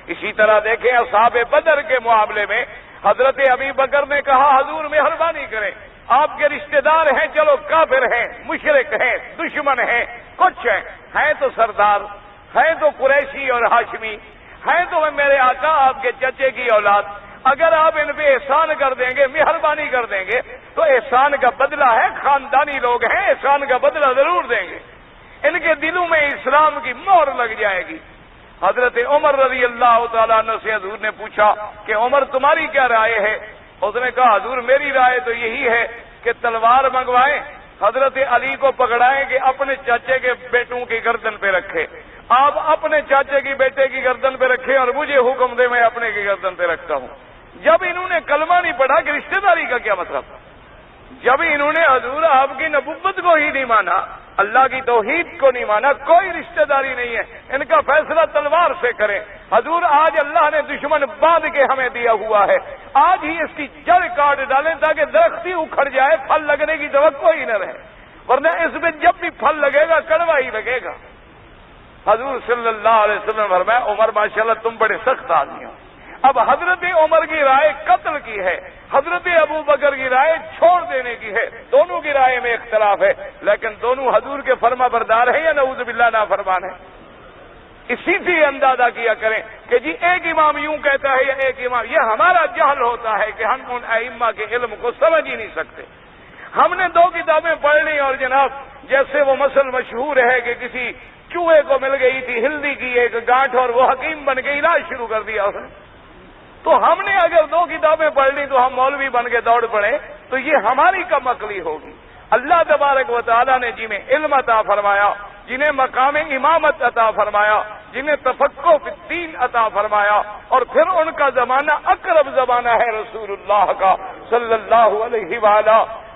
اسی طرح دیکھیں اصحاب بدر کے معاملے میں حضرت ابی بکر نے کہا, حضور مہربانی کریں, آپ کے رشتہ دار ہیں, چلو کافر ہیں, مشرک ہیں, دشمن ہیں, کچھ ہیں تو سردار, ہیں تو قریشی اور ہاشمی, ہیں تو میرے آقا آپ کے چچے کی اولاد, اگر آپ ان پہ احسان کر دیں گے, مہربانی کر دیں گے تو احسان کا بدلہ ہے, خاندانی لوگ ہیں, احسان کا بدلہ ضرور دیں گے. ان کے دلوں میں اسلام کی مہر لگ جائے گی. حضرت عمر رضی اللہ تعالیٰ عنہ سے حضور نے پوچھا کہ عمر تمہاری کیا رائے ہے؟ اس نے کہا, حضور میری رائے تو یہی ہے کہ تلوار منگوائیں, حضرت علی کو پکڑائیں کہ اپنے چاچے کے بیٹوں کی گردن پہ رکھے, آپ اپنے چاچے کی بیٹے کی گردن پہ رکھیں اور مجھے حکم دے میں اپنے کی گردن پہ رکھتا ہوں. جب انہوں نے کلمہ نہیں پڑھا کہ رشتہ داری کا کیا مطلب, جب انہوں نے حضور آپ کی نبوت کو ہی نہیں مانا, اللہ کی توحید کو نہیں مانا, کوئی رشتہ داری نہیں ہے, ان کا فیصلہ تلوار سے کریں. حضور آج اللہ نے دشمن باندھ کے ہمیں دیا ہوا ہے, آج ہی اس کی جڑ کاٹ ڈالیں تاکہ درخت ہی اکھڑ جائے, پھل لگنے کی توقع ہی نہ رہے, ورنہ اس میں جب بھی پھل لگے گا کڑوا ہی لگے گا. حضور صلی اللہ علیہ وسلم فرمایا, عمر ماشاءاللہ تم بڑے سخت آدمی ہو. اب حضرت عمر کی رائے قتل کی ہے, حضرت ابو بکر کی رائے چھوڑ دینے کی ہے, دونوں کی رائے میں اختلاف ہے, لیکن دونوں حضور کے فرما بردار ہیں یا نعوذ باللہ نافرمان ہیں. اسی سے اندازہ کیا کریں کہ جی ایک امام یوں کہتا ہے یا ایک امام, یہ ہمارا جہل ہوتا ہے کہ ہم ان ائمہ کے علم کو سمجھ ہی نہیں سکتے. ہم نے 2 کتابیں پڑھ لی اور جناب جیسے وہ مثل مشہور ہے کہ کسی چوہے کو مل گئی تھی ہلدی کی ایک گانٹھ اور وہ حکیم بن کے علاج شروع کر دیا اس نے. تو ہم نے اگر 2 کتابیں پڑھ لی تو ہم مولوی بن کے دوڑ پڑے, تو یہ ہماری کم عقلی ہوگی. اللہ تبارک و تعالیٰ نے جنہیں علم عطا فرمایا, جنہیں مقام امامت عطا فرمایا, جنہیں تفقہ فی الدین عطا فرمایا, اور پھر ان کا زمانہ اقرب زمانہ ہے رسول اللہ کا صلی اللہ علیہ وآلہ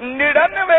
99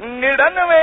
99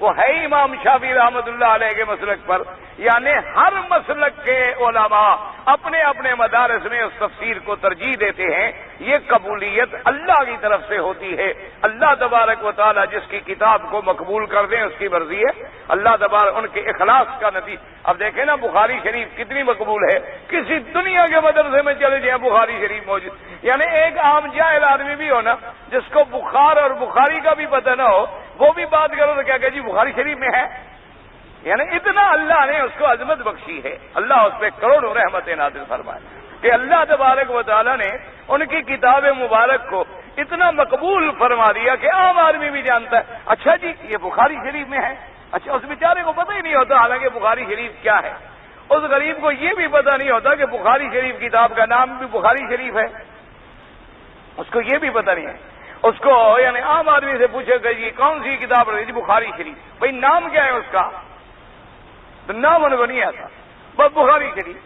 وہ ہے امام شافعی رحمۃ اللہ علیہ کے مسلک پر، یعنی ہر مسلک کے علماء اپنے اپنے مدارس میں اس تفسیر کو ترجیح دیتے ہیں۔ یہ قبولیت اللہ کی طرف سے ہوتی ہے، اللہ تبارک و تعالی جس کی کتاب کو مقبول کر دیں اس کی مرضی ہے، اللہ تبارک ان کے اخلاص کا نتیجہ۔ اب دیکھیں نا بخاری شریف کتنی مقبول ہے، کسی دنیا کے مدرسے میں چلے جائیں بخاری شریف موجود، یعنی ایک عام جاہل آدمی بھی ہو نا جس کو بخار اور بخاری کا بھی پتہ نہ ہو، وہ بھی بات کرو تو کیا کہ جی بخاری شریف میں ہے، یعنی اتنا اللہ نے اس کو عظمت بخشی ہے، اللہ اس پہ کروڑوں رحمتیں نازل فرمائے کہ اللہ تبارک و تعالیٰ نے ان کی کتاب مبارک کو اتنا مقبول فرما دیا کہ عام آدمی بھی جانتا ہے، اچھا جی یہ بخاری شریف میں ہے، اچھا اس بیچارے کو پتہ ہی نہیں ہوتا حالانکہ بخاری شریف کیا ہے، اس غریب کو یہ بھی پتہ نہیں ہوتا کہ بخاری شریف کتاب کا نام بھی بخاری شریف ہے، اس کو یہ بھی پتہ نہیں ہے، اس کو یعنی عام آدمی سے پوچھے گا جی کون سی کتاب رہی جی بخاری شریف، بھائی نام کیا ہے اس کا، تو نام ان کو نہیں آتا، بس بخاری شریف،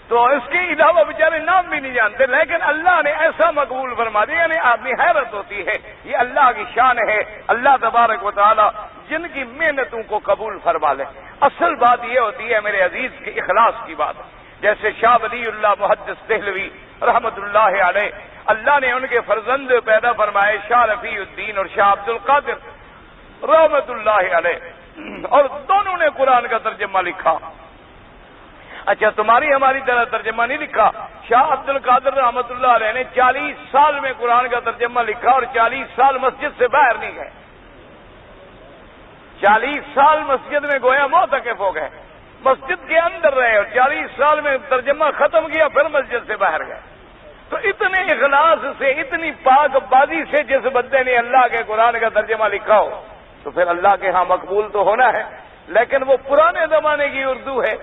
تو اس کے علاوہ بیچارے نام بھی نہیں جانتے، لیکن اللہ نے ایسا مقبول فرما دیا، یعنی آدمی حیرت ہوتی ہے، یہ اللہ کی شان ہے، اللہ تبارک و تعالی جن کی محنتوں کو قبول فرما لے۔ اصل بات یہ ہوتی ہے میرے عزیز کے اخلاص کی بات، جیسے شاہ ولی اللہ محدث دہلوی رحمت اللہ علیہ، اللہ نے ان کے فرزند پیدا فرمائے شاہ رفیع الدین اور شاہ عبد القادر رحمت اللہ علیہ، اور دونوں نے قرآن کا ترجمہ لکھا۔ اچھا تمہاری ہماری طرح ترجمہ نہیں لکھا، شاہ عبد القادر رحمت اللہ علیہ نے 40 سال میں قرآن کا ترجمہ لکھا اور 40 سال مسجد سے باہر نہیں گئے، 40 سال مسجد میں گویا معتکف ہو گئے، مسجد کے اندر رہے اور 40 سال میں ترجمہ ختم کیا پھر مسجد سے باہر گئے۔ تو اتنے اخلاص سے، اتنی پاک بازی سے جس بندے نے اللہ کے قرآن کا ترجمہ لکھا ہو تو پھر اللہ کے ہاں مقبول تو ہونا ہے، لیکن وہ پرانے زمانے کی اردو ہے،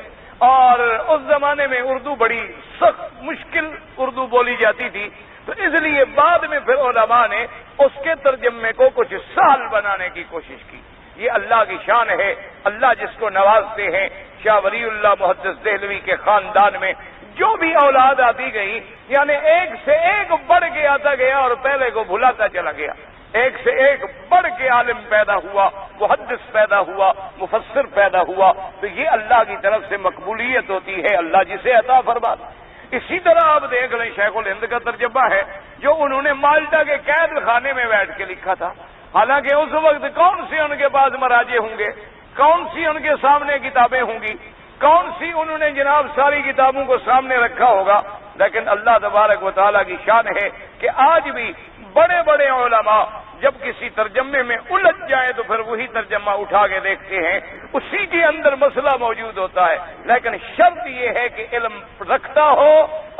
اور اس زمانے میں اردو بڑی سخت مشکل اردو بولی جاتی تھی، تو اس لیے بعد میں پھر علماء نے اس کے ترجمے کو کچھ سہل بنانے کی کوشش کی۔ یہ اللہ کی شان ہے، اللہ جس کو نوازتے ہیں۔ شاہ ولی اللہ محدث دہلوی کے خاندان میں جو بھی اولاد آتی گئی، یعنی ایک سے ایک بڑھ کے آتا گیا اور پہلے کو بھلاتا چلا گیا، ایک سے ایک بڑھ کے عالم پیدا ہوا، محدث پیدا ہوا، مفسر پیدا ہوا، تو یہ اللہ کی طرف سے مقبولیت ہوتی ہے، اللہ جسے عطا فرماتا۔ اسی طرح آپ دیکھ لیں شیخ الہند کا ترجمہ ہے جو انہوں نے مالٹا کے قید خانے میں بیٹھ کے لکھا تھا، حالانکہ اس وقت کون سی ان کے پاس مراجع ہوں گے، کون سی ان کے سامنے کتابیں ہوں گی، کون سی انہوں نے جناب ساری کتابوں کو سامنے رکھا ہوگا، لیکن اللہ تبارک و تعالیٰ کی شان ہے کہ آج بھی بڑے بڑے علماء جب کسی ترجمے میں الجھ جائیں تو پھر وہی ترجمہ اٹھا کے دیکھتے ہیں، اسی کے اندر مسئلہ موجود ہوتا ہے، لیکن شرط یہ ہے کہ علم رکھتا ہو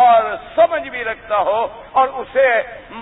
اور سمجھ بھی رکھتا ہو، اور اسے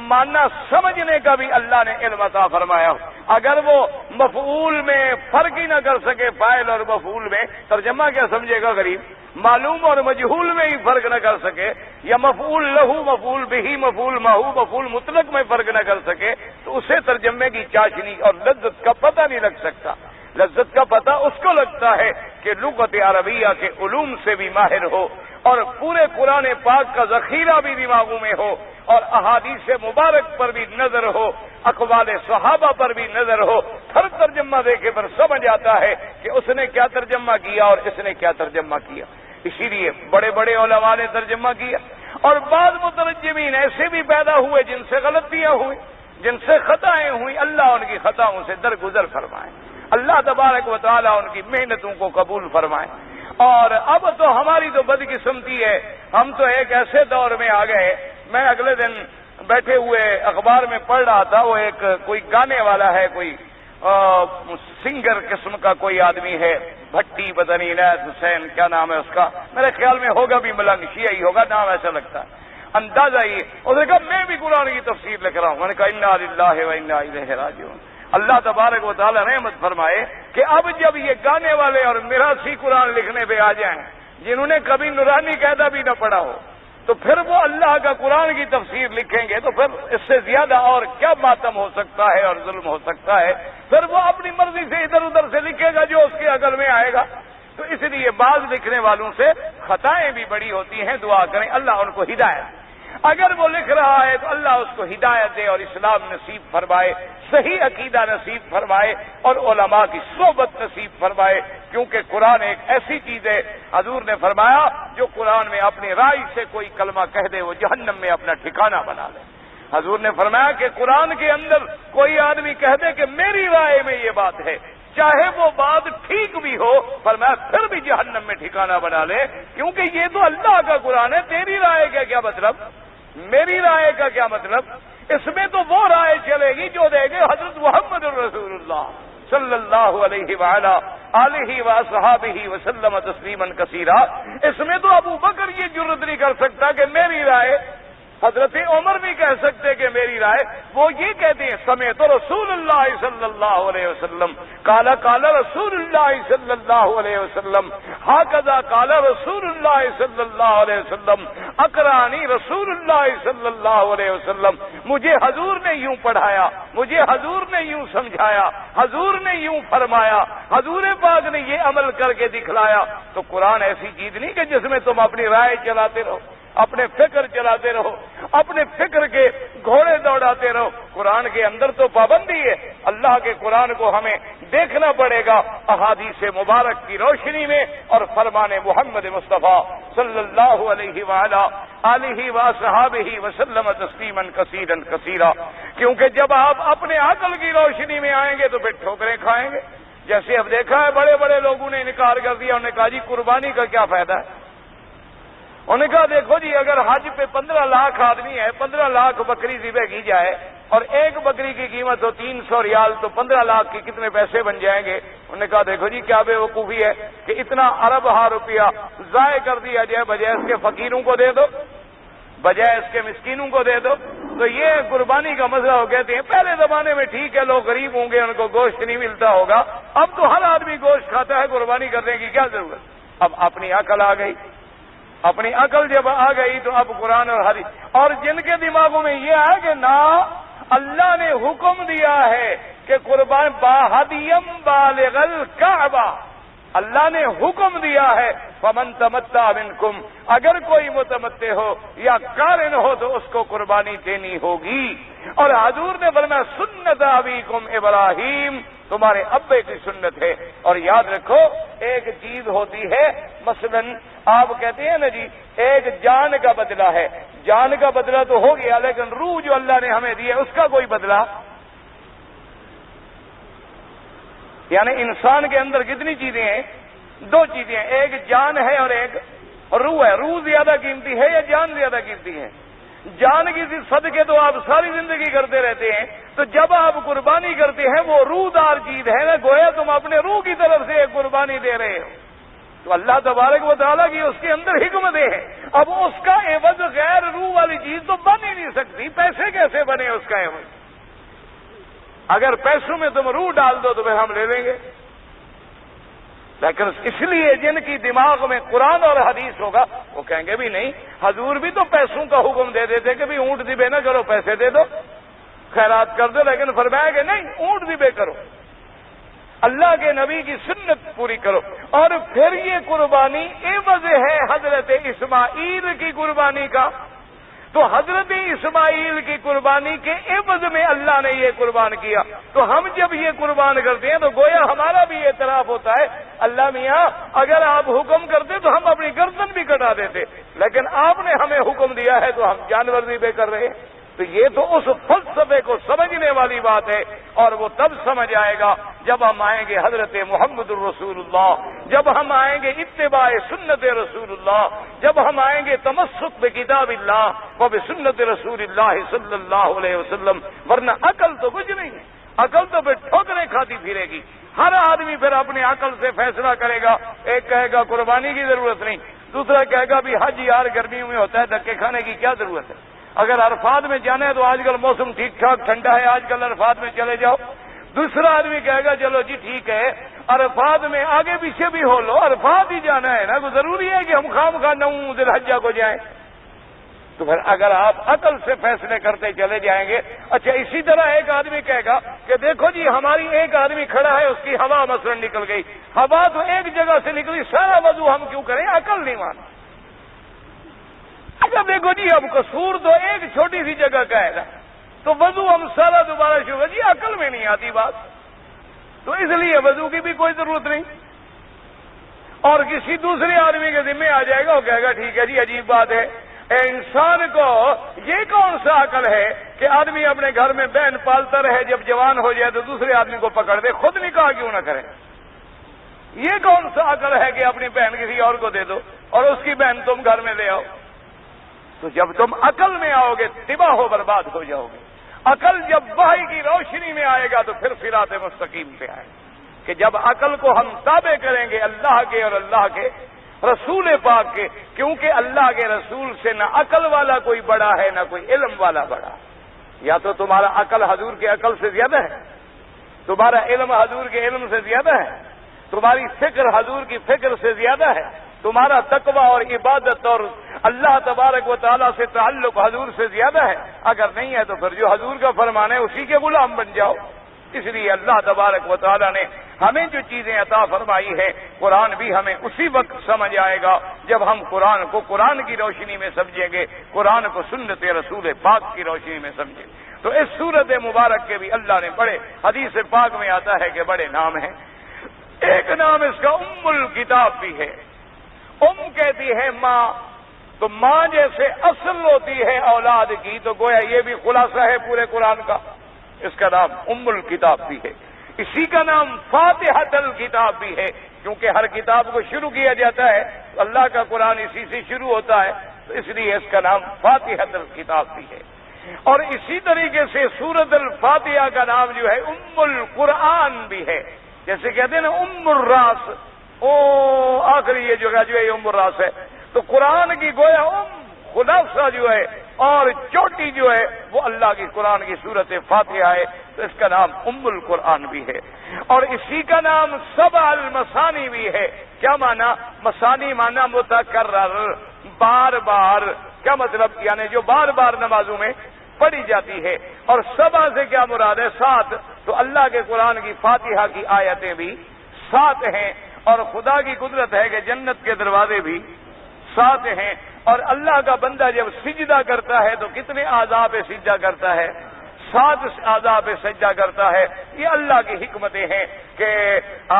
ماننا سمجھنے کا بھی اللہ نے علم عطا فرمایا ہو۔ اگر وہ مفعول میں فرق ہی نہ کر سکے، فاعل اور مفعول میں، ترجمہ کیا سمجھے گا غریب؟ معلوم اور مجہول میں ہی فرق نہ کر سکے، یا مفعول لہو، مفعول بہی، مفعول ماہو، مفعول مطلق میں فرق نہ کر سکے، تو اسے ترجمے کی چاشنی اور لذت کا پتہ نہیں لگ سکتا۔ لذت کا پتہ اس کو لگتا ہے کہ لغت عربیہ کے علوم سے بھی ماہر ہو، اور پورے قرآن پاک کا ذخیرہ بھی دماغوں میں ہو، اور احادیث مبارک پر بھی نظر ہو، اقوال صحابہ پر بھی نظر ہو، ہر ترجمہ دیکھے پر سمجھ آتا ہے کہ اس نے کیا ترجمہ کیا اور اس نے کیا ترجمہ کیا۔ اسی لیے بڑے بڑے علماء نے ترجمہ کیا، اور بعض مترجمین ایسے بھی پیدا ہوئے جن سے غلطیاں ہوئی، جن سے خطائیں ہوئی، اللہ ان کی خطاؤں سے درگزر فرمائے، اللہ تبارک و تعالیٰ ان کی محنتوں کو قبول فرمائے۔ اور اب تو ہماری تو بدقسمتی ہے، ہم تو ایک ایسے دور میں آ گئے، میں اگلے دن بیٹھے ہوئے اخبار میں پڑھ رہا تھا، وہ ایک کوئی گانے والا ہے، کوئی سنگر قسم کا کوئی آدمی ہے، بھٹی پتہ نہیں عنایت حسین کیا نام ہے اس کا، میرے خیال میں ہوگا بھی ملنگ شیعی ہوگا، نام ایسا لگتا ہے، اندازہ یہ، اس نے کہا میں بھی قرآن کی تفسیر لکھ رہا ہوں، میں نے کہا انا للہ و انا الیہ راجعون۔ اللہ تبارک و تعالی رحمت فرمائے کہ اب جب یہ گانے والے اور میراثی قرآن لکھنے پہ آ جائیں جنہوں نے کبھی نورانی قاعدہ بھی نہ پڑھا ہو، تو پھر وہ اللہ کا قرآن کی تفسیر لکھیں گے تو پھر اس سے زیادہ اور کیا ماتم ہو سکتا ہے اور ظلم ہو سکتا ہے، پھر وہ اپنی مرضی سے ادھر ادھر سے لکھے گا جو اس کی عقل میں آئے گا۔ تو اس لیے بعض لکھنے والوں سے خطائیں بھی بڑی ہوتی ہیں، دعا کریں اللہ ان کو ہدایت۔ اگر وہ لکھ رہا ہے تو اللہ اس کو ہدایت دے اور اسلام نصیب فرمائے، صحیح عقیدہ نصیب فرمائے اور علماء کی صحبت نصیب فرمائے، کیونکہ قرآن ایک ایسی چیز ہے، حضور نے فرمایا جو قرآن میں اپنی رائے سے کوئی کلمہ کہہ دے وہ جہنم میں اپنا ٹھکانہ بنا لے۔ حضور نے فرمایا کہ قرآن کے اندر کوئی آدمی کہہ دے کہ میری رائے میں یہ بات ہے، چاہے وہ بات ٹھیک بھی ہو، فرمایا پھر بھی جہنم میں ٹھکانہ بنا لے، کیونکہ یہ تو اللہ کا قرآن ہے، تیری رائے کا کیا مطلب، میری رائے کا کیا مطلب؟ اس میں تو وہ رائے چلے گی جو دے گے حضرت محمد رسول اللہ صلی اللہ علیہ وآلہ آلہ وصحبہ وسلم تسلیما کثیرا۔ اس میں تو ابو بکر یہ جرت نہیں کر سکتا کہ میری رائے، حضرت عمر بھی کہہ سکتے کہ میری رائے، وہ یہ کہتے ہیں سمیت رسول اللہ صلی اللہ علیہ وسلم قال قال رسول اللہ صلی اللہ علیہ وسلم ہکذا قال رسول اللہ صلی اللہ علیہ وسلم اقرانی رسول اللہ صلی اللہ علیہ وسلم، مجھے حضور نے یوں پڑھایا، مجھے حضور نے یوں سمجھایا، حضور نے یوں فرمایا، حضور پاک نے یہ عمل کر کے دکھلایا۔ تو قرآن ایسی چیز نہیں کہ جس میں تم اپنی رائے چلاتے رہو، اپنے فکر چلاتے رہو، اپنے فکر کے گھوڑے دوڑاتے رہو۔ قرآن کے اندر تو پابندی ہے، اللہ کے قرآن کو ہمیں دیکھنا پڑے گا احادیث مبارک کی روشنی میں اور فرمان محمد مصطفیٰ صلی اللہ علیہ وآلہ آلہ وصحبہ وسلم تسلیما کثیرا کثیرا، کیونکہ جب آپ اپنے عقل کی روشنی میں آئیں گے تو پھر ٹھوکریں کھائیں گے۔ جیسے اب دیکھا ہے بڑے بڑے لوگوں نے انکار کر دیا، انہوں نے کہا جی قربانی کا کیا فائدہ ہے؟ انہوں نے کہا دیکھو جی اگر حج پہ 15 لاکھ آدمی ہے، 15 لاکھ بکری ذبح کی جائے اور ایک بکری کی قیمت ہو 300 ریال، تو 15 لاکھ کی کتنے پیسے بن جائیں گے؟ انہوں نے کہا دیکھو جی کیا بے وقوفی ہے کہ اتنا ارب روپیہ ضائع کر دیا جائے، بجائے اس کے فقیروں کو دے دو، بجائے اس کے مسکینوں کو دے دو۔ تو یہ قربانی کا مسئلہ ہو کہتے ہیں پہلے زمانے میں ٹھیک ہے لوگ غریب ہوں گے ان کو گوشت نہیں ملتا ہوگا، اب تو ہر آدمی گوشت کھاتا ہے، قربانی کرنے کی کیا ضرورت؟ اب اپنی عقل آ گئی، اپنی عقل جب آ گئی تو اب قرآن اور حدیث، اور جن کے دماغوں میں یہ ہے کہ نہ اللہ نے حکم دیا ہے کہ قربان باہدیم بالغ الکعبہ، اللہ نے حکم دیا ہے فمن تمتع منکم، اگر کوئی متمتع ہو یا قارن ہو تو اس کو قربانی دینی ہوگی۔ اور حضور نے فرمایا سنت ابیکم ابراہیم، تمہارے ابے کی سنت ہے۔ اور یاد رکھو ایک چیز ہوتی ہے، مثلا آپ کہتے ہیں نا جی ایک جان کا بدلہ ہے، جان کا بدلہ تو ہو گیا لیکن روح جو اللہ نے ہمیں دی ہے اس کا کوئی بدلہ؟ یعنی انسان کے اندر کتنی چیزیں ہیں؟ 2 چیزیں ہیں، ایک جان ہے اور ایک روح ہے۔ روح زیادہ قیمتی ہے یا جان زیادہ قیمتی ہے؟ جان کی صدقے تو آپ ساری زندگی کرتے رہتے ہیں، تو جب آپ قربانی کرتے ہیں وہ روح دار چیز ہے نا، گویا تم اپنے روح کی طرف سے ایک قربانی دے رہے ہو۔ تو اللہ تبارک و تعالیٰ کی اس کے اندر حکمتیں ہیں، اب اس کا عوض غیر روح والی چیز تو بن ہی نہیں سکتی، پیسے کیسے بنے اس کا عوض؟ اگر پیسوں میں تم روح ڈال دو تو پھر ہم لے لیں گے، لیکن اس لیے جن کی دماغ میں قرآن اور حدیث ہوگا وہ کہیں گے بھی نہیں، حضور بھی تو پیسوں کا حکم دے دیتے کہ بھی اونٹ ذبح نہ کرو، پیسے دے دو، خیرات کر دو، لیکن فرمایا کہ نہیں اونٹ ذبح کرو، اللہ کے نبی کی سنت پوری کرو۔ اور پھر یہ قربانی عوض ہے حضرت اسماعیل کی قربانی کا، تو حضرت اسماعیل کی قربانی کے عوض میں اللہ نے یہ قربان کیا، تو ہم جب یہ قربان کرتے ہیں تو گویا ہمارا بھی اعتراف ہوتا ہے اللہ میاں اگر آپ حکم کرتے تو ہم اپنی گردن بھی کٹا دیتے، لیکن آپ نے ہمیں حکم دیا ہے تو ہم جانور ذبح کر رہے ہیں۔ تو یہ تو اس فلسفے کو سمجھنے والی بات ہے، اور وہ تب سمجھ آئے گا جب ہم آئیں گے حضرت محمد الرسول اللہ، جب ہم آئیں گے اتباع سنت رسول اللہ، جب ہم آئیں گے تمسک بکتاب اللہ و بسنت رسول اللہ صلی اللہ علیہ وسلم، ورنہ عقل تو کچھ نہیں ہے، عقل تو پھر ٹھوکریں کھاتی پھرے گی۔ ہر آدمی پھر اپنی عقل سے فیصلہ کرے گا، ایک کہے گا قربانی کی ضرورت نہیں، دوسرا کہے گا بھی حج یار گرمیوں میں ہوتا ہے، دھکے کھانے کی کیا ضرورت ہے، اگر عرفات میں جانا ہے تو آج کل موسم ٹھیک ٹھاک ٹھنڈا ہے، آج کل عرفات میں چلے جاؤ۔ دوسرا آدمی کہے گا چلو جی ٹھیک ہے عرفات میں آگے پیچھے بھی ہو لو، عرفات ہی جانا ہے نا، تو ضروری ہے کہ ہم خام خواہ 9 ذی الحجہ کو جائیں۔ تو پھر اگر آپ عقل سے فیصلے کرتے چلے جائیں گے، اچھا اسی طرح ایک آدمی کہے گا کہ دیکھو جی ہماری ایک آدمی کھڑا ہے اس کی ہوا مثلا نکل گئی، ہوا تو ایک جگہ سے نکلی، سارا وضو ہم کیوں کریں؟ عقل نہیں مانا، جب دیکھو جی اب قصور تو ایک چھوٹی سی جگہ کا ہے نا، تو وضو ہم سارا دوبارہ شروع، جی عقل میں نہیں آتی بات، تو اس لیے وضو کی بھی کوئی ضرورت نہیں، اور کسی دوسرے آدمی کے ذمہ آ جائے گا، وہ کہے گا ٹھیک ہے جی عجیب بات ہے، انسان کو یہ کون سا عقل ہے کہ آدمی اپنے گھر میں بہن پالتا رہے، جب جوان ہو جائے تو دوسرے آدمی کو پکڑ دے، خود نکاح کیوں نہ کرے؟ یہ کون سا عقل ہے کہ اپنی بہن کسی اور کو دے دو اور اس کی بہن تم گھر میں لے آؤ؟ تو جب تم عقل میں آؤ گے تباہ و برباد ہو جاؤ گے۔ عقل جب وحی کی روشنی میں آئے گا تو پھر صراط مستقیم پہ آئے گا، کہ جب عقل کو ہم تابع کریں گے اللہ کے اور اللہ کے رسول پاک کے، کیونکہ اللہ کے رسول سے نہ عقل والا کوئی بڑا ہے نہ کوئی علم والا بڑا ہے۔ یا تو تمہارا عقل حضور کے عقل سے زیادہ ہے، تمہارا علم حضور کے علم سے زیادہ ہے، تمہاری فکر حضور کی فکر سے زیادہ ہے، تمہارا تقوی اور عبادت اور اللہ تبارک و تعالیٰ سے تعلق حضور سے زیادہ ہے۔ اگر نہیں ہے تو پھر جو حضور کا فرمان ہے اسی کے غلام بن جاؤ۔ اس لیے اللہ تبارک و تعالیٰ نے ہمیں جو چیزیں عطا فرمائی ہے، قرآن بھی ہمیں اسی وقت سمجھ آئے گا جب ہم قرآن کو قرآن کی روشنی میں سمجھیں گے، قرآن کو سنت رسول پاک کی روشنی میں سمجھیں گے۔ تو اس سورت مبارک کے بھی اللہ نے بڑے، حدیث پاک میں آتا ہے کہ بڑے نام ہیں۔ ایک نام اس کا ام الکتاب بھی ہے۔ ام کہتی ہے ماں، تو ماں جیسے اصل ہوتی ہے اولاد کی، تو گویا یہ بھی خلاصہ ہے پورے قرآن کا، اس کا نام ام الکتاب بھی ہے۔ اسی کا نام فاتحۃ الکتاب بھی ہے، کیونکہ ہر کتاب کو شروع کیا جاتا ہے اللہ کا قرآن اسی سے شروع ہوتا ہے، تو اس لیے اس کا نام فاتحۃ الکتاب بھی ہے۔ اور اسی طریقے سے سورۃ الفاتحہ کا نام جو ہے ام القرآن بھی ہے، جیسے کہتے ہیں نا ام الراس، آخری یہ جگہ جو ہے ام الراس ہے، تو قرآن کی گویا خلاصہ جو ہے اور چوٹی جو ہے وہ اللہ کی قرآن کی سورت فاتحہ ہے، تو اس کا نام ام القرآن بھی ہے۔ اور اسی کا نام سبع المثانی بھی ہے۔ کیا معنی؟ مثانی معنی متکرر، بار بار، کیا مطلب؟ یعنی جو بار بار نمازوں میں پڑھی جاتی ہے۔ اور سبع سے کیا مراد ہے؟ 7، تو اللہ کے قرآن کی فاتحہ کی آیتیں بھی 7 ہیں، اور خدا کی قدرت ہے کہ جنت کے دروازے بھی 7 ہیں۔ اور اللہ کا بندہ جب سجدہ کرتا ہے تو کتنے اعضاء پہ سجدہ کرتا ہے؟ 7 اعضاء پہ سجدہ کرتا ہے۔ یہ اللہ کی حکمتیں ہیں کہ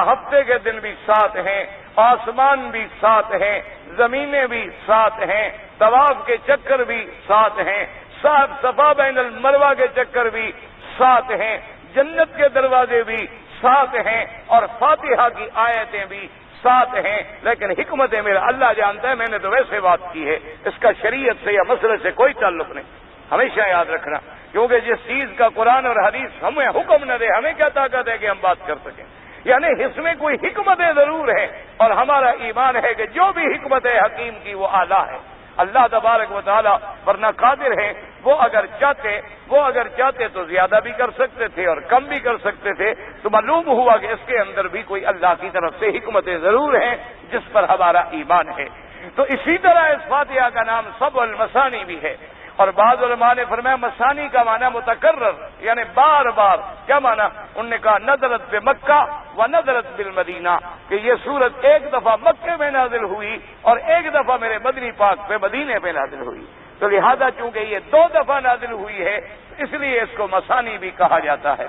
ہفتے کے دن بھی 7 ہیں، آسمان بھی 7 ہیں، زمینیں بھی 7 ہیں، طواف کے چکر بھی 7 ہیں، 7 صفا بین المروہ کے چکر بھی 7 ہیں، جنت کے دروازے بھی 7 ہیں، اور فاتحہ کی آیتیں بھی 7 ہیں۔ لیکن حکمتیں میرا اللہ جانتا ہے، میں نے تو ویسے بات کی ہے، اس کا شریعت سے یا مسئلے سے کوئی تعلق نہیں، ہمیشہ یاد رکھنا، کیونکہ جس چیز کا قرآن اور حدیث ہمیں حکم نہ دے، ہمیں کیا طاقت ہے کہ ہم بات کر سکیں؟ یعنی اس میں کوئی حکمتیں ضرور ہیں، اور ہمارا ایمان ہے کہ جو بھی حکمت ہے حکیم کی وہ اعلیٰ ہے۔ اللہ تبارک و تعالیٰ ورنہ قادر ہے، وہ اگر چاہتے تو زیادہ بھی کر سکتے تھے اور کم بھی کر سکتے تھے، تو معلوم ہوا کہ اس کے اندر بھی کوئی اللہ کی طرف سے حکمتیں ضرور ہیں جس پر ہمارا ایمان ہے۔ تو اسی طرح اس فاتحہ کا نام سبع المثانی بھی ہے، اور بعض علماء نے فرمایا مثانی کا معنی متکرر، یعنی بار بار۔ کیا معنی؟ انہوں نے کہا نزلت بمکہ و نزلت بالمدینہ، کہ یہ سورت ایک دفعہ مکے میں نازل ہوئی اور ایک دفعہ میرے مدنی پاک پہ مدینے پہ نازل ہوئی، تو لہذا چونکہ یہ 2 دفعہ نازل ہوئی ہے اس لیے اس کو مثانی بھی کہا جاتا ہے۔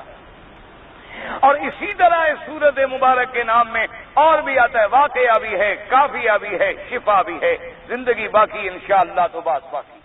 اور اسی طرح اس سورت مبارک کے نام میں اور بھی آتا ہے، واقعہ بھی ہے، کافیہ بھی ہے، شفا بھی ہے۔ زندگی باقی انشاءاللہ تو بات باقی۔